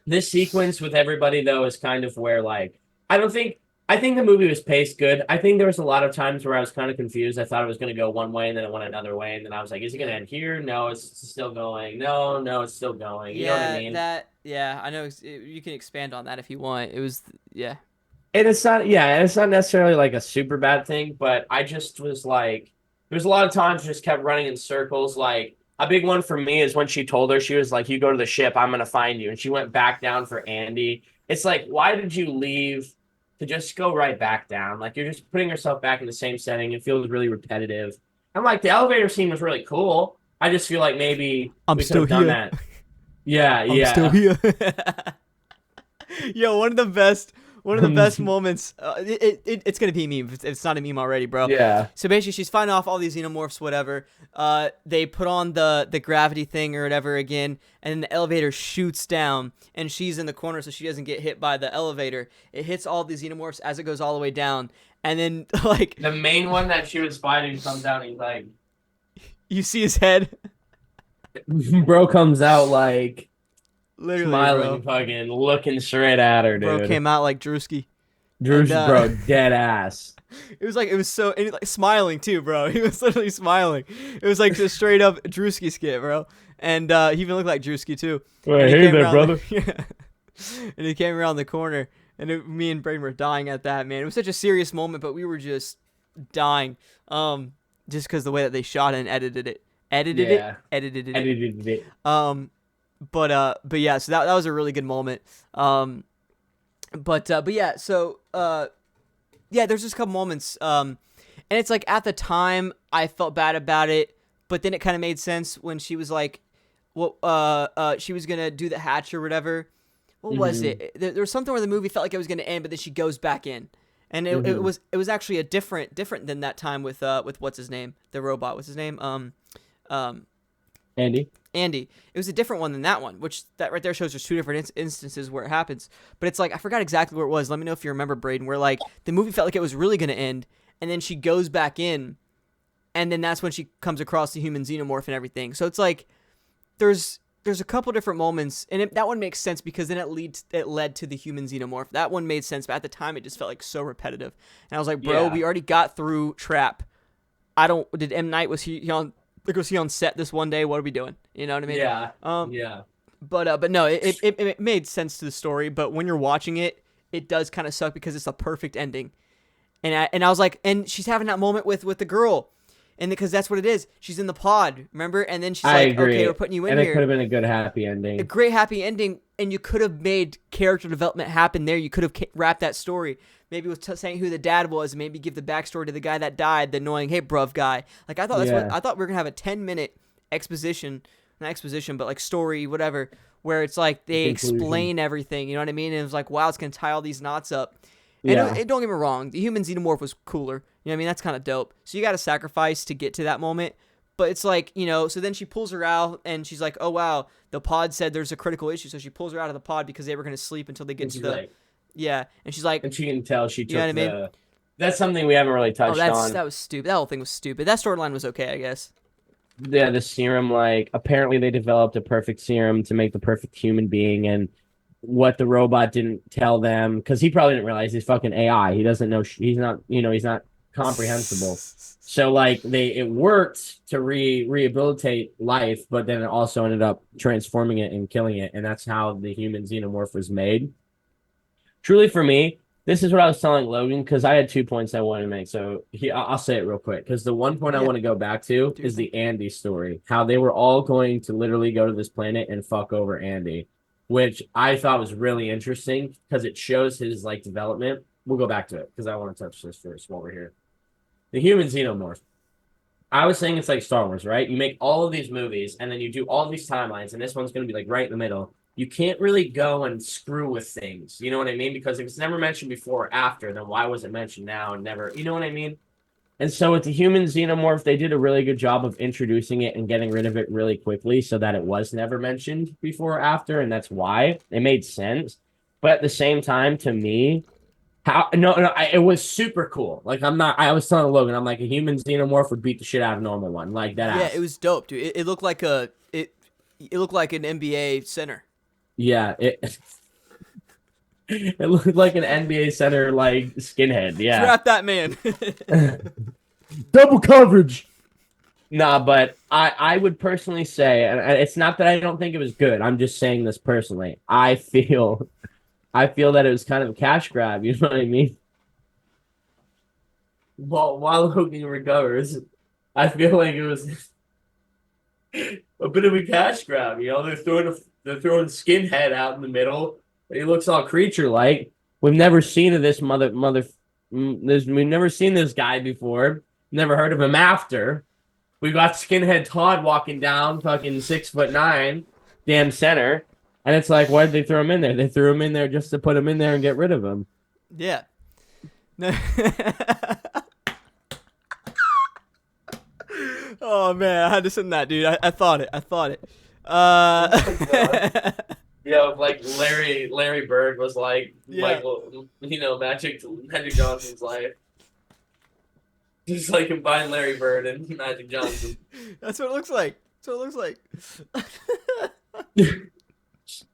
[SPEAKER 3] this sequence with everybody though is kind of where like I think the movie was paced good. I think there was a lot of times where I was kind of confused. I thought it was going to go one way and then it went another way, and then I was like, is it going to end here? No, it's still going. No, it's still going. You know what I mean?
[SPEAKER 2] I know you can expand on that if you want. It was, yeah.
[SPEAKER 3] And it's not necessarily like a super bad thing, but I just was like, there's a lot of times just kept running in circles. Like a big one for me is when she told her, she was like, you go to the ship, I'm going to find you. And she went back down for Andy. It's like, why did you leave to just go right back down? Like, you're just putting yourself back in the same setting. It feels really repetitive. I'm like, the elevator scene was really cool. I just feel like maybe
[SPEAKER 2] I'm
[SPEAKER 3] we could
[SPEAKER 2] still
[SPEAKER 3] have done
[SPEAKER 2] here.
[SPEAKER 3] that. Yeah,
[SPEAKER 2] I'm still here. Yo, one of the best moments. It's gonna be a meme. It's not a meme already, bro.
[SPEAKER 3] Yeah.
[SPEAKER 2] So basically, she's fighting off all these xenomorphs, whatever. They put on the gravity thing or whatever again, and then the elevator shoots down, and she's in the corner so she doesn't get hit by the elevator. It hits all these xenomorphs as it goes all the way down, and then like
[SPEAKER 1] the main one that she was fighting comes down and he's like,
[SPEAKER 2] you see his head.
[SPEAKER 3] Bro comes out like
[SPEAKER 2] Literally,
[SPEAKER 3] smiling,
[SPEAKER 2] bro.
[SPEAKER 3] fucking looking straight at her, dude.
[SPEAKER 2] Bro came out like Drewski.
[SPEAKER 3] Drew's
[SPEAKER 2] And,
[SPEAKER 3] bro, dead ass.
[SPEAKER 2] It was so, and like smiling too, bro. He was literally smiling. It was like just straight up Drewski skit, bro. And he even looked like Drewski too.
[SPEAKER 3] Hey,
[SPEAKER 2] Came
[SPEAKER 3] there,
[SPEAKER 2] around
[SPEAKER 3] brother.
[SPEAKER 2] and he came around the corner, and me and Brayden were dying at that, man. It was such a serious moment, but we were just dying, just because the way that they shot it and edited it. Edited it. But yeah, so that was a really good moment. But yeah, so yeah, there's just a couple moments, and it's like at the time I felt bad about it, but then it kind of made sense when she was like, she was gonna do the hatch or whatever. What was it? There was something where the movie felt like it was gonna end, but then she goes back in, and it was actually a different than that time with what's his name, the robot. What's his name?
[SPEAKER 3] Andy.
[SPEAKER 2] It was a different one than that one, which that right there shows there's two different instances where it happens. But it's like, I forgot exactly where it was. Let me know if you remember, Brayden, where like the movie felt like it was really going to end, and then she goes back in, and then that's when she comes across the human xenomorph and everything. So it's like there's a couple different moments, and that one makes sense because then it led to the human xenomorph. That one made sense, but at the time it just felt like so repetitive. And I was like, bro, we already got through Trap. Did M. Night, was he on set this one day? What are we doing? You know what I mean?
[SPEAKER 1] yeah,
[SPEAKER 2] yeah. But no, it made sense to the story. But when you're watching it, it does kind of suck because it's a perfect ending. And I was like, and she's having that moment with the girl, And because that's what it is. She's in the pod, remember? And then she's
[SPEAKER 3] I
[SPEAKER 2] like,
[SPEAKER 3] agree.
[SPEAKER 2] okay, we're putting you in
[SPEAKER 3] and
[SPEAKER 2] here.
[SPEAKER 3] it could have been a good happy
[SPEAKER 2] A
[SPEAKER 3] ending.
[SPEAKER 2] great happy ending, and you could have made character development happen there. You could have wrapped that story. Maybe with saying who the dad was, and maybe give the backstory to the guy that died, the annoying, hey, bruv guy. Like, I thought I thought we were going to have a 10-minute exposition, not exposition, but like story, whatever, where it's like they explain everything, you know what I mean? And it was like, wow, it's going to tie all these knots up. And don't get me wrong, the human xenomorph was cooler. You know what I mean? That's kind of dope. So you got to sacrifice to get to that moment. But it's like, you know, so then she pulls her out and she's like, oh, wow, the pod said there's a critical issue. So she pulls her out of the pod because they were going to sleep until they get to the...
[SPEAKER 3] Like,
[SPEAKER 2] yeah. And she's like...
[SPEAKER 3] and she can tell she took
[SPEAKER 2] you know what I mean?
[SPEAKER 3] That's something we haven't really touched on.
[SPEAKER 2] That was stupid. That whole thing was stupid. That storyline was okay, I guess.
[SPEAKER 3] Yeah, the serum, like, apparently they developed a perfect serum to make the perfect human being, and what the robot didn't tell them, because he probably didn't realize he's fucking AI. He doesn't know, he's not comprehensible. So, like, it worked to rehabilitate life, but then it also ended up transforming it and killing it, and that's how the human xenomorph was made. Truly, for me, this is what I was telling Logan, because I had 2 points I wanted to make. So I'll say it real quick, because the one point I want to go back to is the Andy story. How they were all going to literally go to this planet and fuck over Andy, which I thought was really interesting because it shows his like development. We'll go back to it because I want to touch this first while we're here. The human xenomorph. I was saying it's like Star Wars, right? You make all of these movies and then you do all these timelines, and this one's going to be like right in the middle. You can't really go and screw with things. You know what I mean? Because if it's never mentioned before or after, then why was it mentioned now and never? You know what I mean? And so with the human xenomorph, they did a really good job of introducing it and getting rid of it really quickly so that it was never mentioned before or after, and that's why it made sense. But at the same time, to me, it was super cool. Like, I was telling Logan, I'm like, a human xenomorph would beat the shit out of a normal one. Like, that.
[SPEAKER 2] Yeah, it was dope, dude. It looked like it looked like an NBA center.
[SPEAKER 3] Yeah, it looked like an NBA center, like, skinhead. Yeah.
[SPEAKER 2] Trap that man.
[SPEAKER 3] Double coverage. Nah, but I would personally say, and it's not that I don't think it was good. I'm just saying this personally. I feel that it was kind of a cash grab. You know what I mean? While Logan recovers, I feel like it was a bit of a cash grab. You know, they're throwing Skinhead out in the middle. He looks all creature-like. We've never seen this we've never seen this guy before. Never heard of him after. We got Skinhead Todd walking down, fucking 6'9", damn center. And it's like, why did they throw him in there? They threw him in there just to put him in there and get rid of him.
[SPEAKER 2] Yeah. No. Oh man, I had to send that, dude. I thought it.
[SPEAKER 1] Like Larry Bird was like, Magic Johnson's life. Just like combine Larry Bird and Magic Johnson.
[SPEAKER 2] That's what it looks like.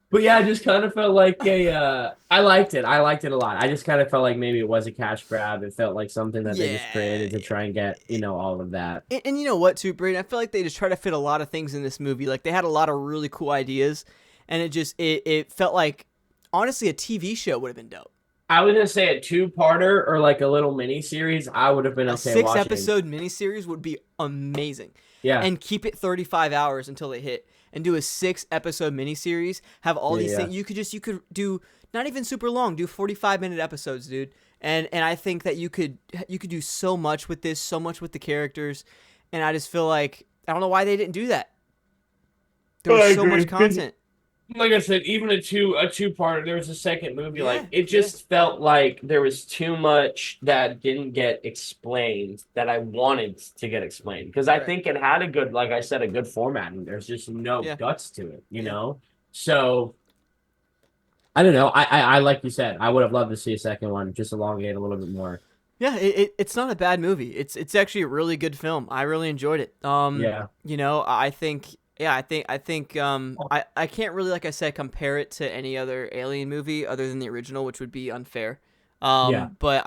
[SPEAKER 3] But yeah, I just kind of felt like I liked it. I liked it a lot. I just kind of felt like maybe it was a cash grab. It felt like something that they just created to try and get, all of that.
[SPEAKER 2] And you know what, too, Brayden? I feel like they just try to fit a lot of things in this movie. Like, they had a lot of really cool ideas, and it felt like, honestly, a TV show would have been dope.
[SPEAKER 3] I was going to say a 2-parter or like a little mini-series. I would have been okay watching.
[SPEAKER 2] A 6-episode mini-series would be amazing.
[SPEAKER 3] Yeah.
[SPEAKER 2] And keep it 35 hours until they hit. And do a 6-episode miniseries. Have all these things. You could do not even super long. Do 45-minute episodes, dude. And I think that you could do so much with this, so much with the characters. And I just feel like I don't know why they didn't do that. There was so much content.
[SPEAKER 3] Like I said, even a two-parter. There was a second movie. Like, it just felt like there was too much that didn't get explained that I wanted to get explained, because I think it had a good, like I said, a good format, and there's just no guts to it, you know. So I don't know. I like you said, I would have loved to see a second one, just elongate a little bit more.
[SPEAKER 2] Yeah, it's not a bad movie. It's actually a really good film. I really enjoyed it. I think. Yeah, I think I can't really, like I said, compare it to any other Alien movie other than the original, which would be unfair. But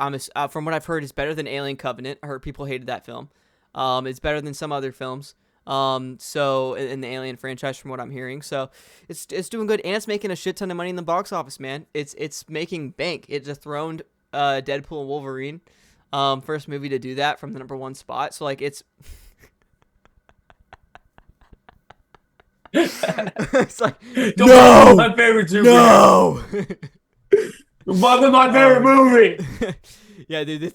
[SPEAKER 2] from what I've heard, it's better than Alien Covenant. I heard people hated that film. It's better than some other films. So in the Alien franchise, from what I'm hearing, so it's doing good, and it's making a shit ton of money in the box office, man. It's making bank. It dethroned Deadpool and Wolverine. First movie to do that from the #1 spot. So like it's It's like,
[SPEAKER 3] Don't
[SPEAKER 2] no,
[SPEAKER 3] my favorite superhero.
[SPEAKER 2] no.
[SPEAKER 3] Fuck with my favorite movie.
[SPEAKER 2] Yeah, dude,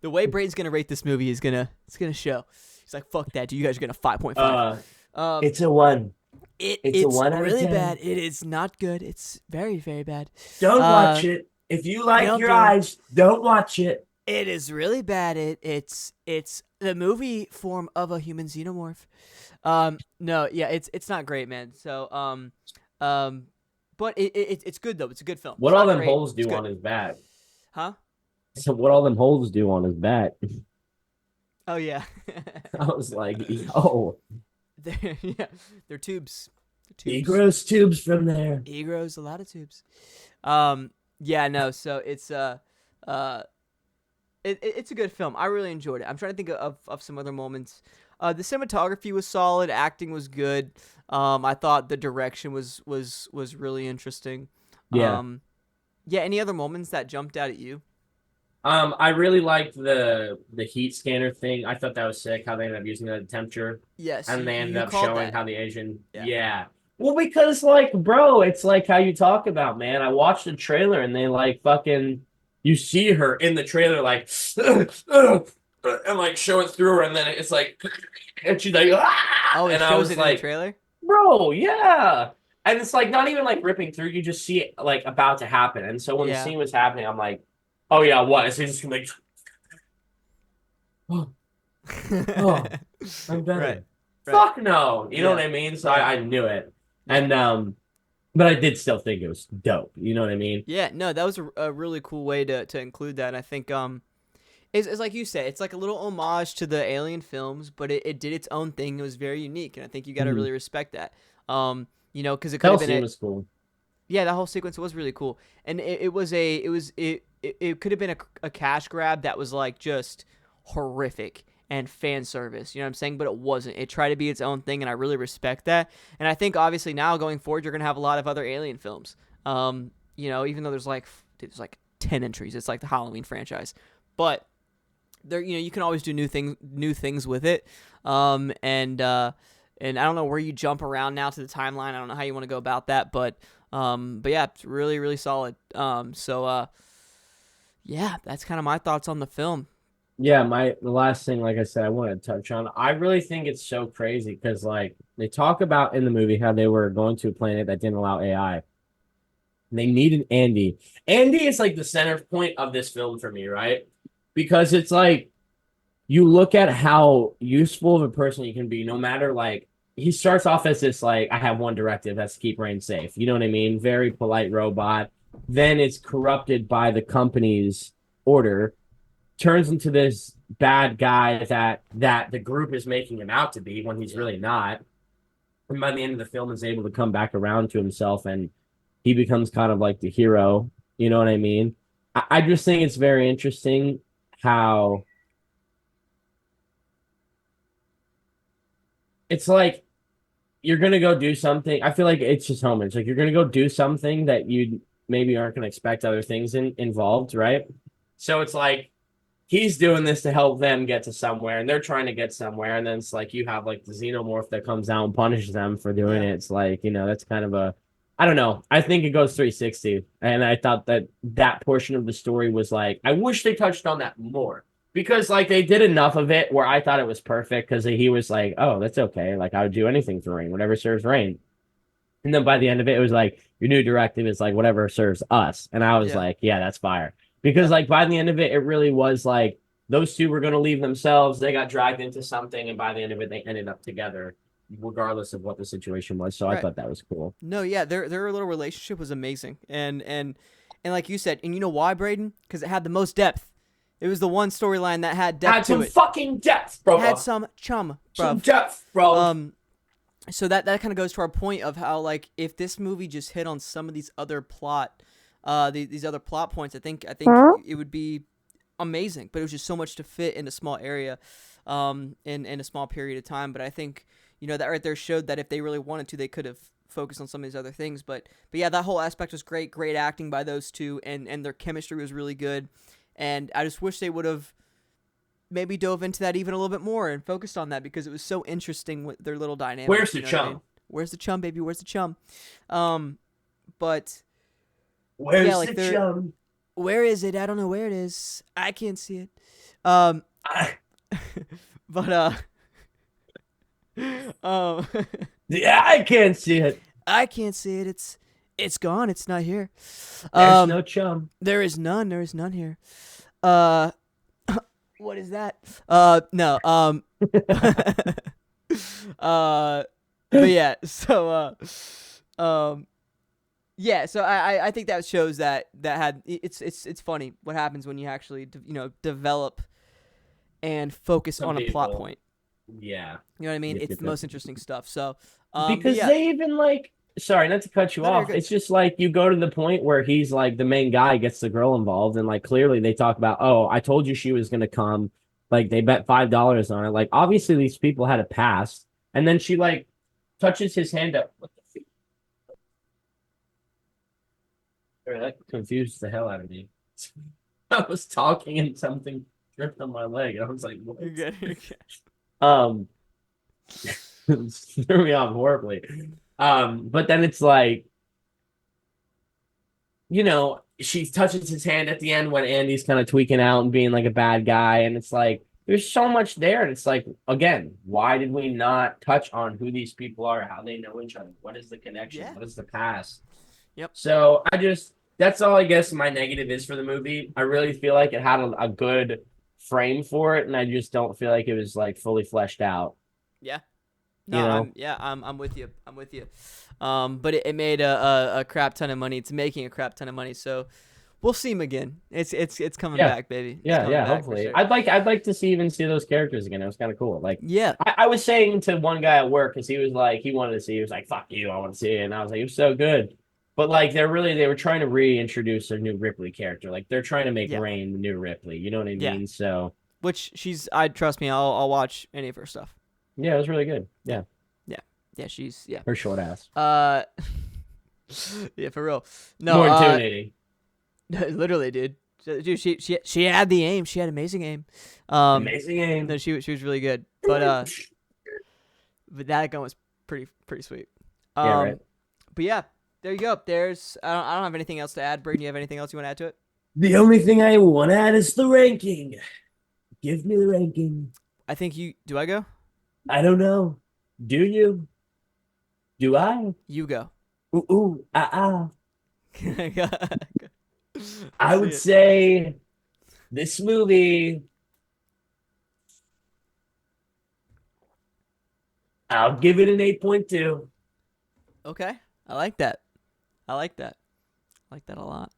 [SPEAKER 2] the way Brayden's gonna rate this movie is gonna show. He's like, fuck that, dude. You guys are gonna 5.5.
[SPEAKER 3] It's a 1.
[SPEAKER 2] It's
[SPEAKER 3] a 1 out of
[SPEAKER 2] really
[SPEAKER 3] 10.
[SPEAKER 2] bad. It is not good. It's very, very bad.
[SPEAKER 3] Don't watch it. If you like
[SPEAKER 2] don't
[SPEAKER 3] your
[SPEAKER 2] do it.
[SPEAKER 3] eyes, don't watch it.
[SPEAKER 2] It is really bad. It's the movie form of a human xenomorph. No, yeah, it's not great, man. So but it's good though. It's a good film.
[SPEAKER 3] What
[SPEAKER 2] It's
[SPEAKER 3] all
[SPEAKER 2] not
[SPEAKER 3] them
[SPEAKER 2] great.
[SPEAKER 3] holes
[SPEAKER 2] It's
[SPEAKER 3] do
[SPEAKER 2] good.
[SPEAKER 3] on his back?
[SPEAKER 2] Huh?
[SPEAKER 3] So what all them holes do on his back?
[SPEAKER 2] Oh yeah.
[SPEAKER 3] I was like, yo,
[SPEAKER 2] Yeah, they're tubes.
[SPEAKER 3] he grows tubes from there.
[SPEAKER 2] He grows a lot of tubes. Yeah, no. So it's it's a good film. I really enjoyed it. I'm trying to think of some other moments. The cinematography was solid. Acting was good. I thought the direction was really interesting.
[SPEAKER 3] Yeah.
[SPEAKER 2] Yeah. Any other moments that jumped out at you?
[SPEAKER 3] I really liked the heat scanner thing. I thought that was sick how they ended up using the temperature.
[SPEAKER 2] Yes.
[SPEAKER 3] And they ended
[SPEAKER 2] you
[SPEAKER 3] up
[SPEAKER 2] called
[SPEAKER 3] showing
[SPEAKER 2] that.
[SPEAKER 3] how the Asian.
[SPEAKER 2] Yeah.
[SPEAKER 3] Yeah. Well, because like, bro, it's like how you talk about, man. I watched the trailer and they like fucking you see her in the trailer like and like show it through her and then it's like and she's like ah!
[SPEAKER 2] Oh, it
[SPEAKER 3] And I
[SPEAKER 2] shows
[SPEAKER 3] was
[SPEAKER 2] it
[SPEAKER 3] like,
[SPEAKER 2] in the trailer.
[SPEAKER 3] bro, yeah. And it's like not even like ripping through, you just see it like about to happen. And so when the
[SPEAKER 2] Yeah.
[SPEAKER 3] scene was happening, I'm like, oh yeah, what? Is he just gonna like oh, I'm better.
[SPEAKER 2] Right.
[SPEAKER 3] Fuck no. You know
[SPEAKER 2] Yeah.
[SPEAKER 3] what I mean? So
[SPEAKER 2] Yeah.
[SPEAKER 3] I knew it.
[SPEAKER 2] Yeah.
[SPEAKER 3] And but I did still think it was dope. You know what I mean?
[SPEAKER 2] Yeah, no, that was a really cool way to include that. I think it's like you said, it's like a little homage to the Alien films, but it did its own thing. It was very unique, and I think you got to really respect that. You know, because it could have been
[SPEAKER 3] was cool.
[SPEAKER 2] yeah, that whole sequence was really cool, and it could have been a cash grab that was like just horrific and fan service, you know what I'm saying? But it wasn't. It tried to be its own thing, and I really respect that. And I think obviously now going forward, you're gonna have a lot of other Alien films. You know, even though there's like 10 entries, it's like the Halloween franchise, but there, you know, you can always do new things with it. And I don't know where you jump around now to the timeline. I don't know how you want to go about that, but yeah, it's really, really solid. Yeah, that's kind of my thoughts on the film.
[SPEAKER 3] Yeah, the last thing, like I said, I want to touch on. I really think it's so crazy because like they talk about in the movie how they were going to a planet that didn't allow AI. They needed Andy. Andy is like the center point of this film for me, right? Because it's like you look at how useful of a person you can be, no matter like he starts off as this like I have one directive, that's to keep Rain safe. You know what I mean? Very polite robot. Then it's corrupted by the company's order, turns into this bad guy that the group is making him out to be when he's really not. And by the end of the film is able to come back around to himself and he becomes kind of like the hero. You know what I mean? I just think it's very interesting how it's like you're gonna go do something. I feel like it's just home. It's like you're gonna go do something that you maybe aren't gonna expect other things involved, right? So it's like he's doing this to help them get to somewhere, and they're trying to get somewhere, and then it's like you have like the xenomorph that comes out and punishes them for doing it. It's like, you know, that's kind of a I don't know. I think it goes 360, and I thought that portion of the story was like I wish they touched on that more. Because like they did enough of it where I thought it was perfect because he was like, oh, that's okay. Like I would do anything for Rain, whatever serves Rain. And then by the end of it, it was like your new directive is like whatever serves us. And I was like, yeah, that's fire. Because like by the end of it, it really was like those two were going to leave themselves. They got dragged into something. And by the end of it, they ended up together regardless of what the situation was. So I thought that was cool.
[SPEAKER 2] No, yeah, their little relationship was amazing. And like you said, and you know why, Brayden? Because it had the most depth. It was the one storyline that had depth to it.
[SPEAKER 3] Had some fucking depth, bro.
[SPEAKER 2] Had some chum, bro.
[SPEAKER 3] Some depth, bro.
[SPEAKER 2] So that kind of goes to our point of how like if this movie just hit on some of these other these other plot points, I think it would be amazing. But it was just so much to fit in a small area, in a small period of time. But I think you know that right there showed that if they really wanted to, they could have focused on some of these other things. But yeah, that whole aspect was great. Great acting by those two, and their chemistry was really good. And I just wish they would have maybe dove into that even a little bit more and focused on that because it was so interesting with their little dynamic.
[SPEAKER 3] Where's the chum?
[SPEAKER 2] Where's the chum, baby? Where's the chum? But
[SPEAKER 3] Where's
[SPEAKER 2] yeah, like
[SPEAKER 3] the chum?
[SPEAKER 2] where is it? I don't know where it is. I can't see it. But
[SPEAKER 3] Yeah, I can't see it.
[SPEAKER 2] I can't see it. It's gone. It's not here.
[SPEAKER 3] There's no chum.
[SPEAKER 2] There is none. There is none here. What is that? No. But yeah. So yeah. So I think that shows that had it's funny what happens when you actually develop and focus
[SPEAKER 3] Some
[SPEAKER 2] on a plot
[SPEAKER 3] people.
[SPEAKER 2] point.
[SPEAKER 3] Yeah.
[SPEAKER 2] You know what I mean?
[SPEAKER 3] Yep,
[SPEAKER 2] It's
[SPEAKER 3] yep,
[SPEAKER 2] the
[SPEAKER 3] yep.
[SPEAKER 2] most interesting stuff. So
[SPEAKER 3] Because
[SPEAKER 2] yeah.
[SPEAKER 3] they even like, sorry, not to cut you
[SPEAKER 2] No, you're
[SPEAKER 3] off.
[SPEAKER 2] good.
[SPEAKER 3] It's just like you go to the point where he's like the main guy gets the girl involved, and like clearly they talk about, oh, I told you she was gonna come. Like they bet $5 on it. Like obviously these people had a past, and then she like touches his hand up. What the fuck? That confused the hell out of me. I was talking and something tripped on my leg. I was like, what?
[SPEAKER 2] You're good. You're good.
[SPEAKER 3] Threw me off horribly. But then it's like, she touches his hand at the end when Andy's kind of tweaking out and being like a bad guy, and it's like there's so much there, and it's like, again, why did we not touch on who these people are, how they know each other, what is the connection,
[SPEAKER 2] Yeah.
[SPEAKER 3] what is the past?
[SPEAKER 2] Yep.
[SPEAKER 3] So that's all I guess my negative is for the movie. I really feel like it had a good frame for it, and I just don't feel like it was like fully fleshed out.
[SPEAKER 2] Yeah.
[SPEAKER 3] You
[SPEAKER 2] No,
[SPEAKER 3] know?
[SPEAKER 2] I'm with you. I'm with you. But it made a crap ton of money. It's making a crap ton of money. So we'll see him again. It's coming back, baby. It's
[SPEAKER 3] Yeah,
[SPEAKER 2] coming
[SPEAKER 3] yeah,
[SPEAKER 2] back for
[SPEAKER 3] hopefully.
[SPEAKER 2] sure.
[SPEAKER 3] I'd like to see those characters again. It was kind of cool. Like,
[SPEAKER 2] Yeah.
[SPEAKER 3] I was saying to one guy at work because he was like, he wanted to see. He was like, "Fuck you, I want to see it," and I was like, "It was so good." But like, they were trying to reintroduce a new Ripley character. Like, they're trying to make
[SPEAKER 2] Yeah.
[SPEAKER 3] Rain the new Ripley. You know what I
[SPEAKER 2] Yeah.
[SPEAKER 3] mean? So
[SPEAKER 2] Which trust me, I'll watch any of her stuff.
[SPEAKER 3] yeah, it was really good. Yeah,
[SPEAKER 2] Yeah, she's
[SPEAKER 3] her short ass.
[SPEAKER 2] Yeah, for real. No,
[SPEAKER 3] More intimidating.
[SPEAKER 2] literally, dude. Dude, she had the aim. She had amazing aim.
[SPEAKER 3] Amazing aim.
[SPEAKER 2] No, she was really good. But that gun was pretty sweet.
[SPEAKER 3] Yeah, right.
[SPEAKER 2] But yeah, there you go. I don't have anything else to add. Brayden, you have anything else you want to add to it?
[SPEAKER 3] The only thing I want to add is the ranking. Give me the ranking.
[SPEAKER 2] I think do I go?
[SPEAKER 3] I don't know. Do you? Do I?
[SPEAKER 2] You go.
[SPEAKER 3] Ooh, I
[SPEAKER 2] I
[SPEAKER 3] would say this movie, I'll give it an 8.2.
[SPEAKER 2] Okay. I like that. I like that a lot.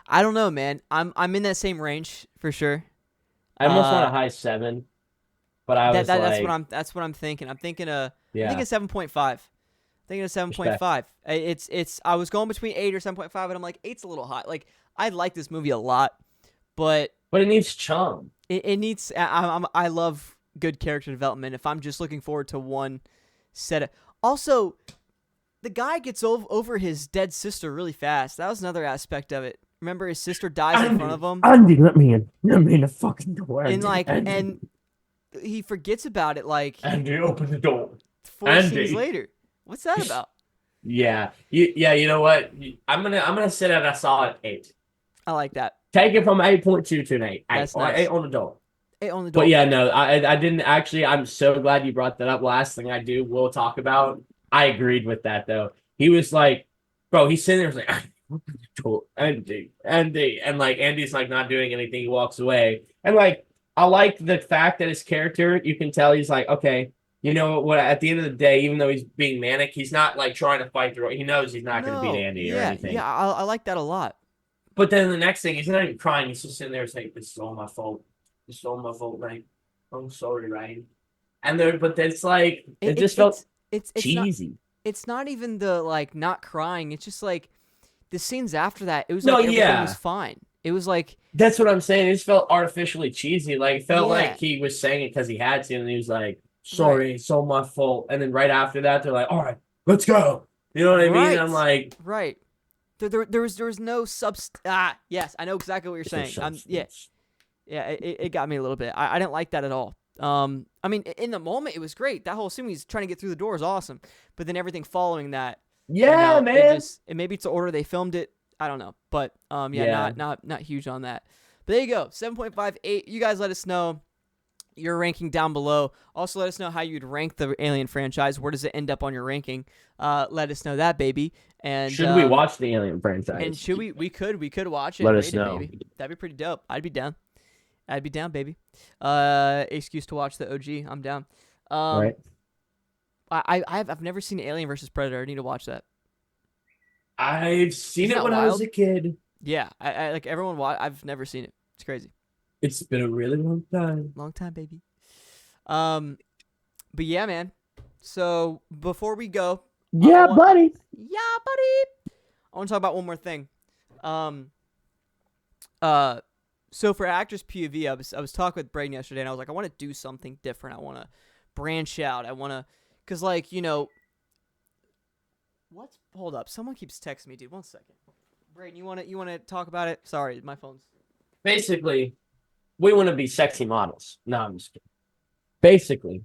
[SPEAKER 2] I don't know, man. I'm in that same range for sure.
[SPEAKER 3] I almost want a high 7, but I was
[SPEAKER 2] that's what I'm thinking. I'm thinking I
[SPEAKER 3] yeah.
[SPEAKER 2] think a 7.5. Thinking a 7.5. It's I was going between 8 or 7.5, and I'm like 8's a little high. Like I like this movie a lot, but
[SPEAKER 3] it needs chum.
[SPEAKER 2] It needs. I love good character development. If I'm just looking forward to one set of, also, the guy gets over his dead sister really fast. That was another aspect of it. Remember, his sister dies in front of him.
[SPEAKER 3] Andy, let me in the fucking door.
[SPEAKER 2] And like,
[SPEAKER 3] Andy.
[SPEAKER 2] and he forgets about it. Like,
[SPEAKER 3] Andy, open the door.
[SPEAKER 2] 4 scenes later. What's that about?
[SPEAKER 3] Yeah, you know what? I'm gonna sit at a solid 8.
[SPEAKER 2] I like that.
[SPEAKER 3] Take it from 8.2 to an 8.
[SPEAKER 2] That's nice.
[SPEAKER 3] 8 on the door.
[SPEAKER 2] 8 on the door.
[SPEAKER 3] But yeah, no, I didn't actually. I'm so glad you brought that up. Last thing we'll talk about. I agreed with that though. He was like, bro, he's sitting there was like, Andy, and like Andy's like not doing anything. He walks away, and like I like the fact that his character, you can tell he's like, okay, you know what? At the end of the day, even though he's being manic, he's not like trying to fight through it. He knows he's not going to beat Andy or anything.
[SPEAKER 2] Yeah, I like that a lot.
[SPEAKER 3] But then the next thing, he's not even crying. He's just sitting there saying, "This is all my fault. This is all my fault, Ryan. I'm sorry, Ryan." And then, but it's like it just felt cheesy.
[SPEAKER 2] It's not even the like not crying. It's just like the scenes after that. It was
[SPEAKER 3] No,
[SPEAKER 2] like everything
[SPEAKER 3] yeah.
[SPEAKER 2] was fine. It was like
[SPEAKER 3] That's what I'm saying. It just felt artificially cheesy. Like it felt like he was saying it because he had to, and he was like, "Sorry, it's all my fault." And then right after that, they're like, "All right, let's go." You know what I mean? And I'm like,
[SPEAKER 2] right. There was no yes, I know exactly what you're saying. Yeah, it got me a little bit. I didn't like that at all. I mean, in the moment, it was great. That whole scene, he's trying to get through the door is awesome. But then everything following that,
[SPEAKER 3] Yeah, man.
[SPEAKER 2] maybe it's the order they filmed it. I don't know. But
[SPEAKER 3] Yeah.
[SPEAKER 2] not huge on that. But there you go, 7.58. You guys let us know your ranking down below. Also, let us know how you'd rank the Alien franchise. Where does it end up on your ranking? Let us know that, baby. And
[SPEAKER 3] Should we watch the Alien franchise?
[SPEAKER 2] And should we? We could watch it.
[SPEAKER 3] Let
[SPEAKER 2] and
[SPEAKER 3] us
[SPEAKER 2] rate it,
[SPEAKER 3] know.
[SPEAKER 2] baby. That'd be pretty dope. I'd be down, baby. Excuse to watch the OG. I'm down.
[SPEAKER 3] Right.
[SPEAKER 2] I've never seen Alien versus Predator. I need to watch that.
[SPEAKER 3] I've seen
[SPEAKER 2] Isn't
[SPEAKER 3] it
[SPEAKER 2] that
[SPEAKER 3] when I was
[SPEAKER 2] wild?
[SPEAKER 3] a kid.
[SPEAKER 2] Yeah, I like everyone watch. I've never seen it. It's crazy.
[SPEAKER 3] It's been a really long time.
[SPEAKER 2] Long time, baby. But yeah, man. So before we go,
[SPEAKER 3] Yeah, buddy.
[SPEAKER 2] yeah, buddy, I want to talk about one more thing. So for actress POV, I was talking with Brayden yesterday, and I was like, I want to do something different. I want to branch out. I want to, cause like what's hold up? Someone keeps texting me, dude. 1 second. Brayden, you wanna talk about it? Sorry, my phone's.
[SPEAKER 3] Basically, we want to be sexy models. No, I'm just kidding. Basically,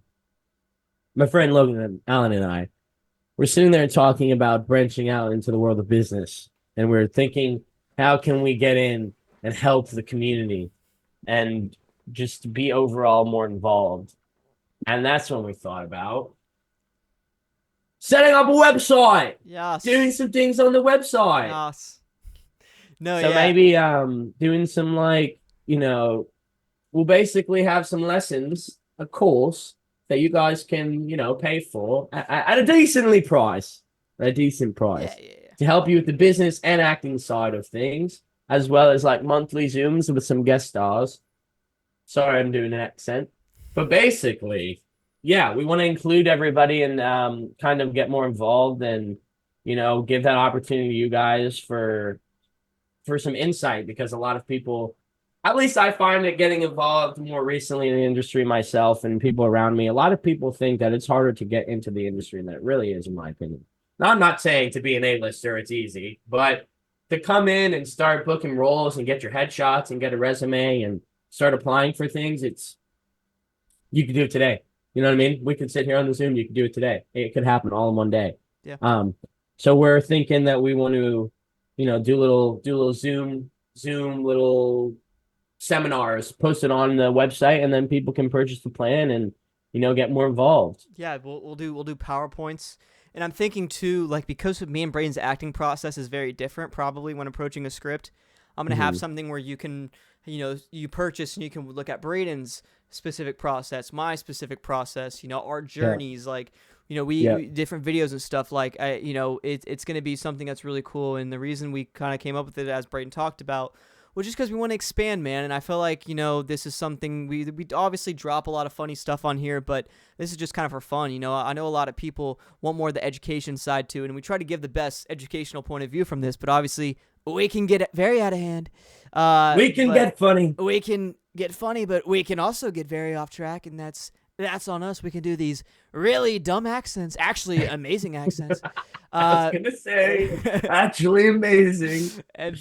[SPEAKER 3] my friend Logan and Alan and I were sitting there talking about branching out into the world of business. And we are thinking, how can we get in and help the community and just be overall more involved? And that's when we thought about setting up a website,
[SPEAKER 2] Yes.
[SPEAKER 3] doing some things on the website.
[SPEAKER 2] Yes. No,
[SPEAKER 3] So
[SPEAKER 2] yeah.
[SPEAKER 3] maybe doing some we'll basically have some lessons, a course that you guys can, pay for at a decent price
[SPEAKER 2] Yeah.
[SPEAKER 3] to help you with the business and acting side of things, as well as like monthly Zooms with some guest stars. Sorry, I'm doing an accent, but basically, yeah, we want to include everybody and kind of get more involved and, give that opportunity to you guys for some insight, because a lot of people, at least I find it getting involved more recently in the industry myself and people around me, a lot of people think that it's harder to get into the industry than it really is, in my opinion. Now, I'm not saying to be an A-lister, it's easy, but to come in and start booking roles and get your headshots and get a resume and start applying for things, you can do it today. You know what I mean? We can sit here on the Zoom. You can do it today. It could happen all in one day.
[SPEAKER 2] Yeah.
[SPEAKER 3] So we're thinking that we want to, do little Zoom little seminars, post it on the website, and then people can purchase the plan and, get more involved.
[SPEAKER 2] Yeah, we'll do PowerPoints. And I'm thinking too, like, because of me and Brayden's acting process is very different, probably when approaching a script, I'm gonna have something where you can, you purchase and you can look at Brayden's specific process, my specific process, our journeys, like, we different videos and stuff. Like, it's gonna be something that's really cool. And the reason we kind of came up with it, as Brayden talked about, was just because we want to expand, man. And I feel like, this is something we obviously drop a lot of funny stuff on here, but this is just kind of for fun. I know a lot of people want more of the education side too, and we try to give the best educational point of view from this, but obviously we can get very out of hand.
[SPEAKER 3] We can get funny.
[SPEAKER 2] We can get funny, but we can also get very off track, and that's on us. We can do these really dumb accents, actually amazing accents.
[SPEAKER 3] I was gonna say, actually amazing.
[SPEAKER 2] And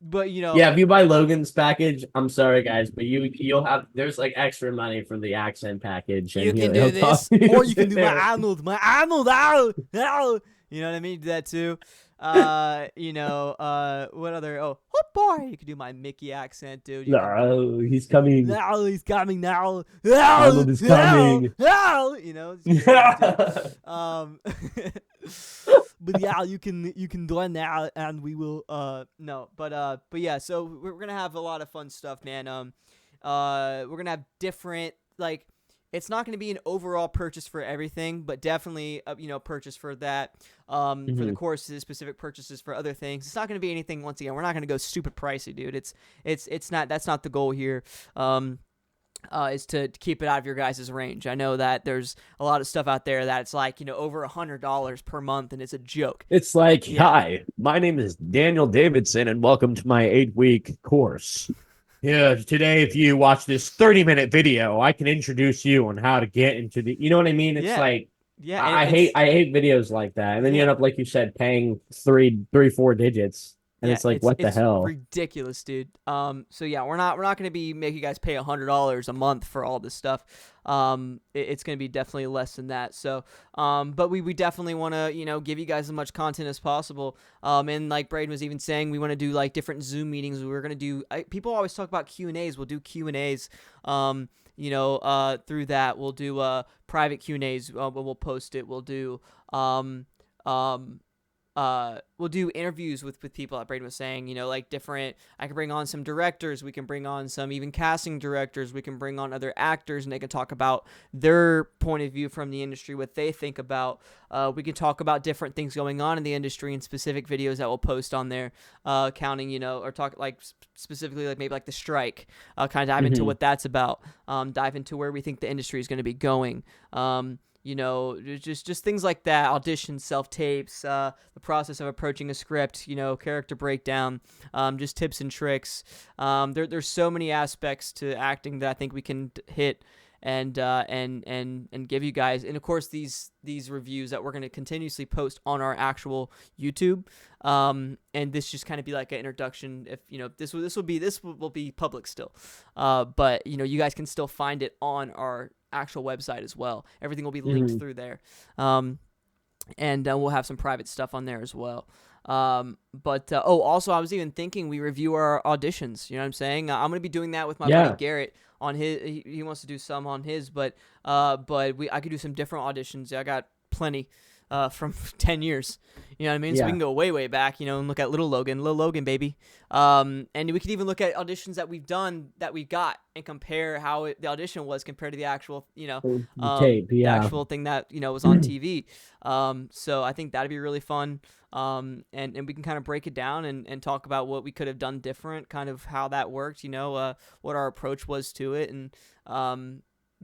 [SPEAKER 2] but
[SPEAKER 3] yeah, if you buy Logan's package, I'm sorry guys, but you'll have, there's like extra money for the accent package. And
[SPEAKER 2] you can do this, or you can do my Arnold, you know what I mean? Do that too. What other? Oh boy, you can do my Mickey accent, dude.
[SPEAKER 3] No, he's coming.
[SPEAKER 2] No, he's coming now.
[SPEAKER 3] Arnold is coming.
[SPEAKER 2] But yeah, you can do it now, and we will. No, but yeah. So we're gonna have a lot of fun stuff, man. We're gonna have different, like, it's not going to be an overall purchase for everything, but definitely, purchase for that, for the courses, specific purchases for other things. It's not going to be anything, once again, we're not going to go stupid pricey, dude. It's not, that's not the goal here. Is to keep it out of your guys' range. I know that there's a lot of stuff out there that's like, over $100 per month, and it's a joke.
[SPEAKER 4] It's like, hi, my name is Daniel Davidson, and welcome to my 8-week course. Yeah, today, if you watch this 30-minute video, I can introduce you on how to get into the, you know what I mean? It's like, I hate videos like that. And then you end up, like you said, paying three, 4 digits.
[SPEAKER 3] And
[SPEAKER 2] Yeah,
[SPEAKER 3] it's like, what the
[SPEAKER 2] it's
[SPEAKER 3] hell?
[SPEAKER 2] ridiculous, dude. So yeah, we're not gonna be making you guys pay $100 a month for all this stuff. It's gonna be definitely less than that. So, but we definitely want to give you guys as much content as possible. And like Brayden was even saying, we want to do like different Zoom meetings. We're gonna do. People always talk about Q&As. We'll do Q&As. Through that we'll do private Q&As. We'll post it. We'll do we'll do interviews with people that Brayden was saying, like different, I can bring on some directors, we can bring on some even casting directors, we can bring on other actors and they can talk about their point of view from the industry, what they think about, we can talk about different things going on in the industry and specific videos that we'll post on there, counting, or talk like specifically like maybe like the strike, kind of dive into what that's about, dive into where we think the industry is going to be going, just things like that, auditions, self-tapes, the process of approaching a script, character breakdown, just tips and tricks. There's so many aspects to acting that I think we can hit and give you guys. And of course, these reviews that we're going to continuously post on our actual YouTube. And this just kind of be like an introduction. If this will be public still, but you guys can still find it on our actual website as well. Everything will be linked through there, and we'll have some private stuff on there as well. Also I was even thinking we review our auditions. You know what I'm saying? I'm gonna be doing that with my buddy Garrett on his. He wants to do some on his, but I could do some different auditions. I got plenty. From 10 years, you know what I mean? So we can go way back, and look at little Logan, baby. And we could even look at auditions that we've done that we got and compare how the audition was compared to the actual,
[SPEAKER 3] tape,
[SPEAKER 2] the actual thing that, was on TV. So I think that'd be really fun. And we can kind of break it down and talk about what we could have done different, kind of how that worked, what our approach was to it. And,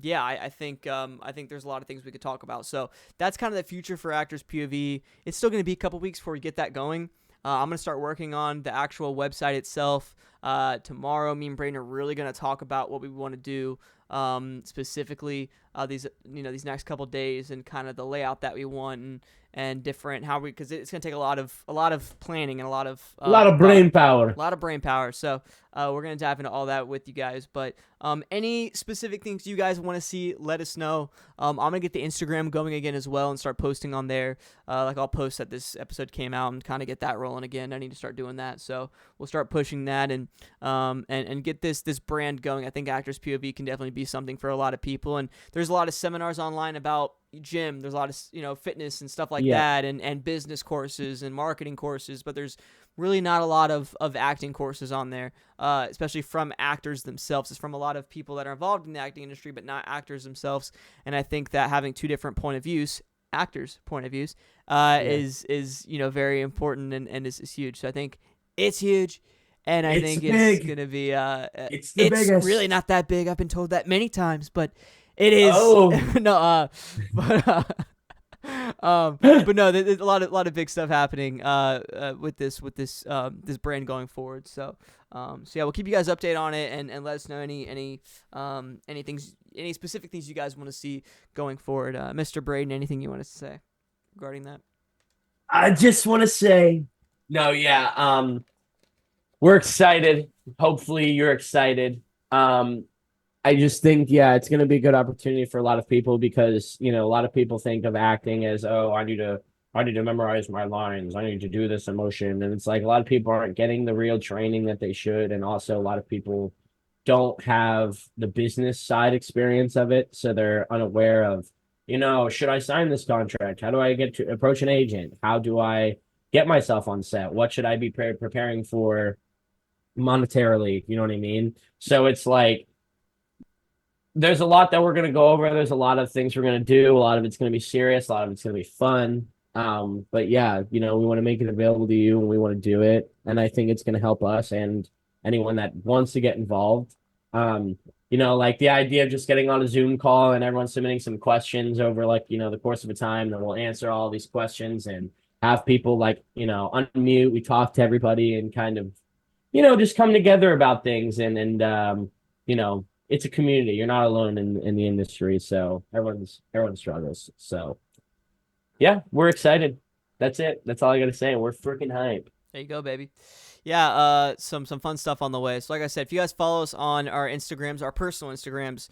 [SPEAKER 2] I think there's a lot of things we could talk about. So that's kind of the future for Actors POV. It's still going to be a couple weeks before we get that going. I'm going to start working on the actual website itself tomorrow. Me and Brayden are really going to talk about what we want to do specifically these next couple days and kind of the layout that we want and different because it's going to take a lot of planning and a lot of
[SPEAKER 3] brain power.
[SPEAKER 2] A lot of brain power. So we're going to dive into all that with you guys. But any specific things you guys want to see, let us know. I'm going to get the Instagram going again as well and start posting on there. Like I'll post that this episode came out and kind of get that rolling again. I need to start doing that. So we'll start pushing that and get this brand going. I think Actors POV can definitely be something for a lot of people. And there's a lot of seminars online about gym. There's a lot of fitness and stuff like that and business courses and marketing courses, but there's really not a lot of acting courses on there, especially from actors themselves. It's from a lot of people that are involved in the acting industry, but not actors themselves. And I think that having two different actors' point of views, is very important and is huge. So I think it's huge. And I think it's going to be,
[SPEAKER 3] it's the biggest.
[SPEAKER 2] Really not that big. I've been told that many times, but it is. But no, there's a lot of big stuff happening with this brand going forward. So we'll keep you guys updated on it and let us know any specific things you guys want to see going forward. Mr. Brayden, anything you want to say regarding that?
[SPEAKER 3] I just want to say, we're excited. Hopefully you're excited. I just think, it's going to be a good opportunity for a lot of people because, a lot of people think of acting as, I need to memorize my lines. I need to do this emotion. And it's like a lot of people aren't getting the real training that they should. And also a lot of people don't have the business side experience of it. So they're unaware of, should I sign this contract? How do I get to approach an agent? How do I get myself on set? What should I be preparing for monetarily? You know what I mean? So it's like, there's a lot that we're going to go over. There's a lot of things we're going to do. A lot of it's going to be serious. A lot of it's going to be fun. But we want to make it available to you and we want to do it. And I think it's going to help us and anyone that wants to get involved. Like the idea of just getting on a Zoom call and everyone submitting some questions over the course of a time, then we'll answer all these questions and have people unmute. We talk to everybody and kind of, just come together about things and it's a community. You're not alone in the industry. So everyone struggles. So we're excited. That's it. That's all I got to say. We're freaking hype.
[SPEAKER 2] There you go, baby. Yeah, some fun stuff on the way. So like I said, if you guys follow us on our Instagrams, our personal Instagrams,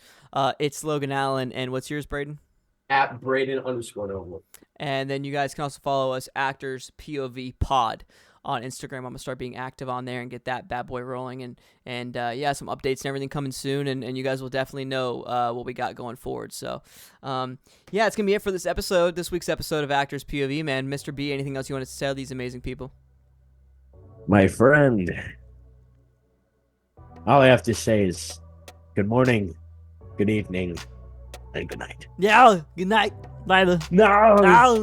[SPEAKER 2] it's Logan Allen. And what's yours, Brayden?
[SPEAKER 3] At Brayden_Noble.
[SPEAKER 2] And then you guys can also follow us, Actors POV Pod, on Instagram. I'm gonna start being active on there and get that bad boy rolling, and yeah, some updates and everything coming soon, and you guys will definitely know what we got going forward. So yeah, it's gonna be it for this week's episode of Actors POV. Man, Mr. B, anything else you want to tell these amazing people?
[SPEAKER 4] My friend, all I have to say is good morning, good evening, and good night.
[SPEAKER 2] Yeah, good night, later.
[SPEAKER 3] No,
[SPEAKER 2] No,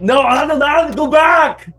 [SPEAKER 2] no.
[SPEAKER 3] no, go back.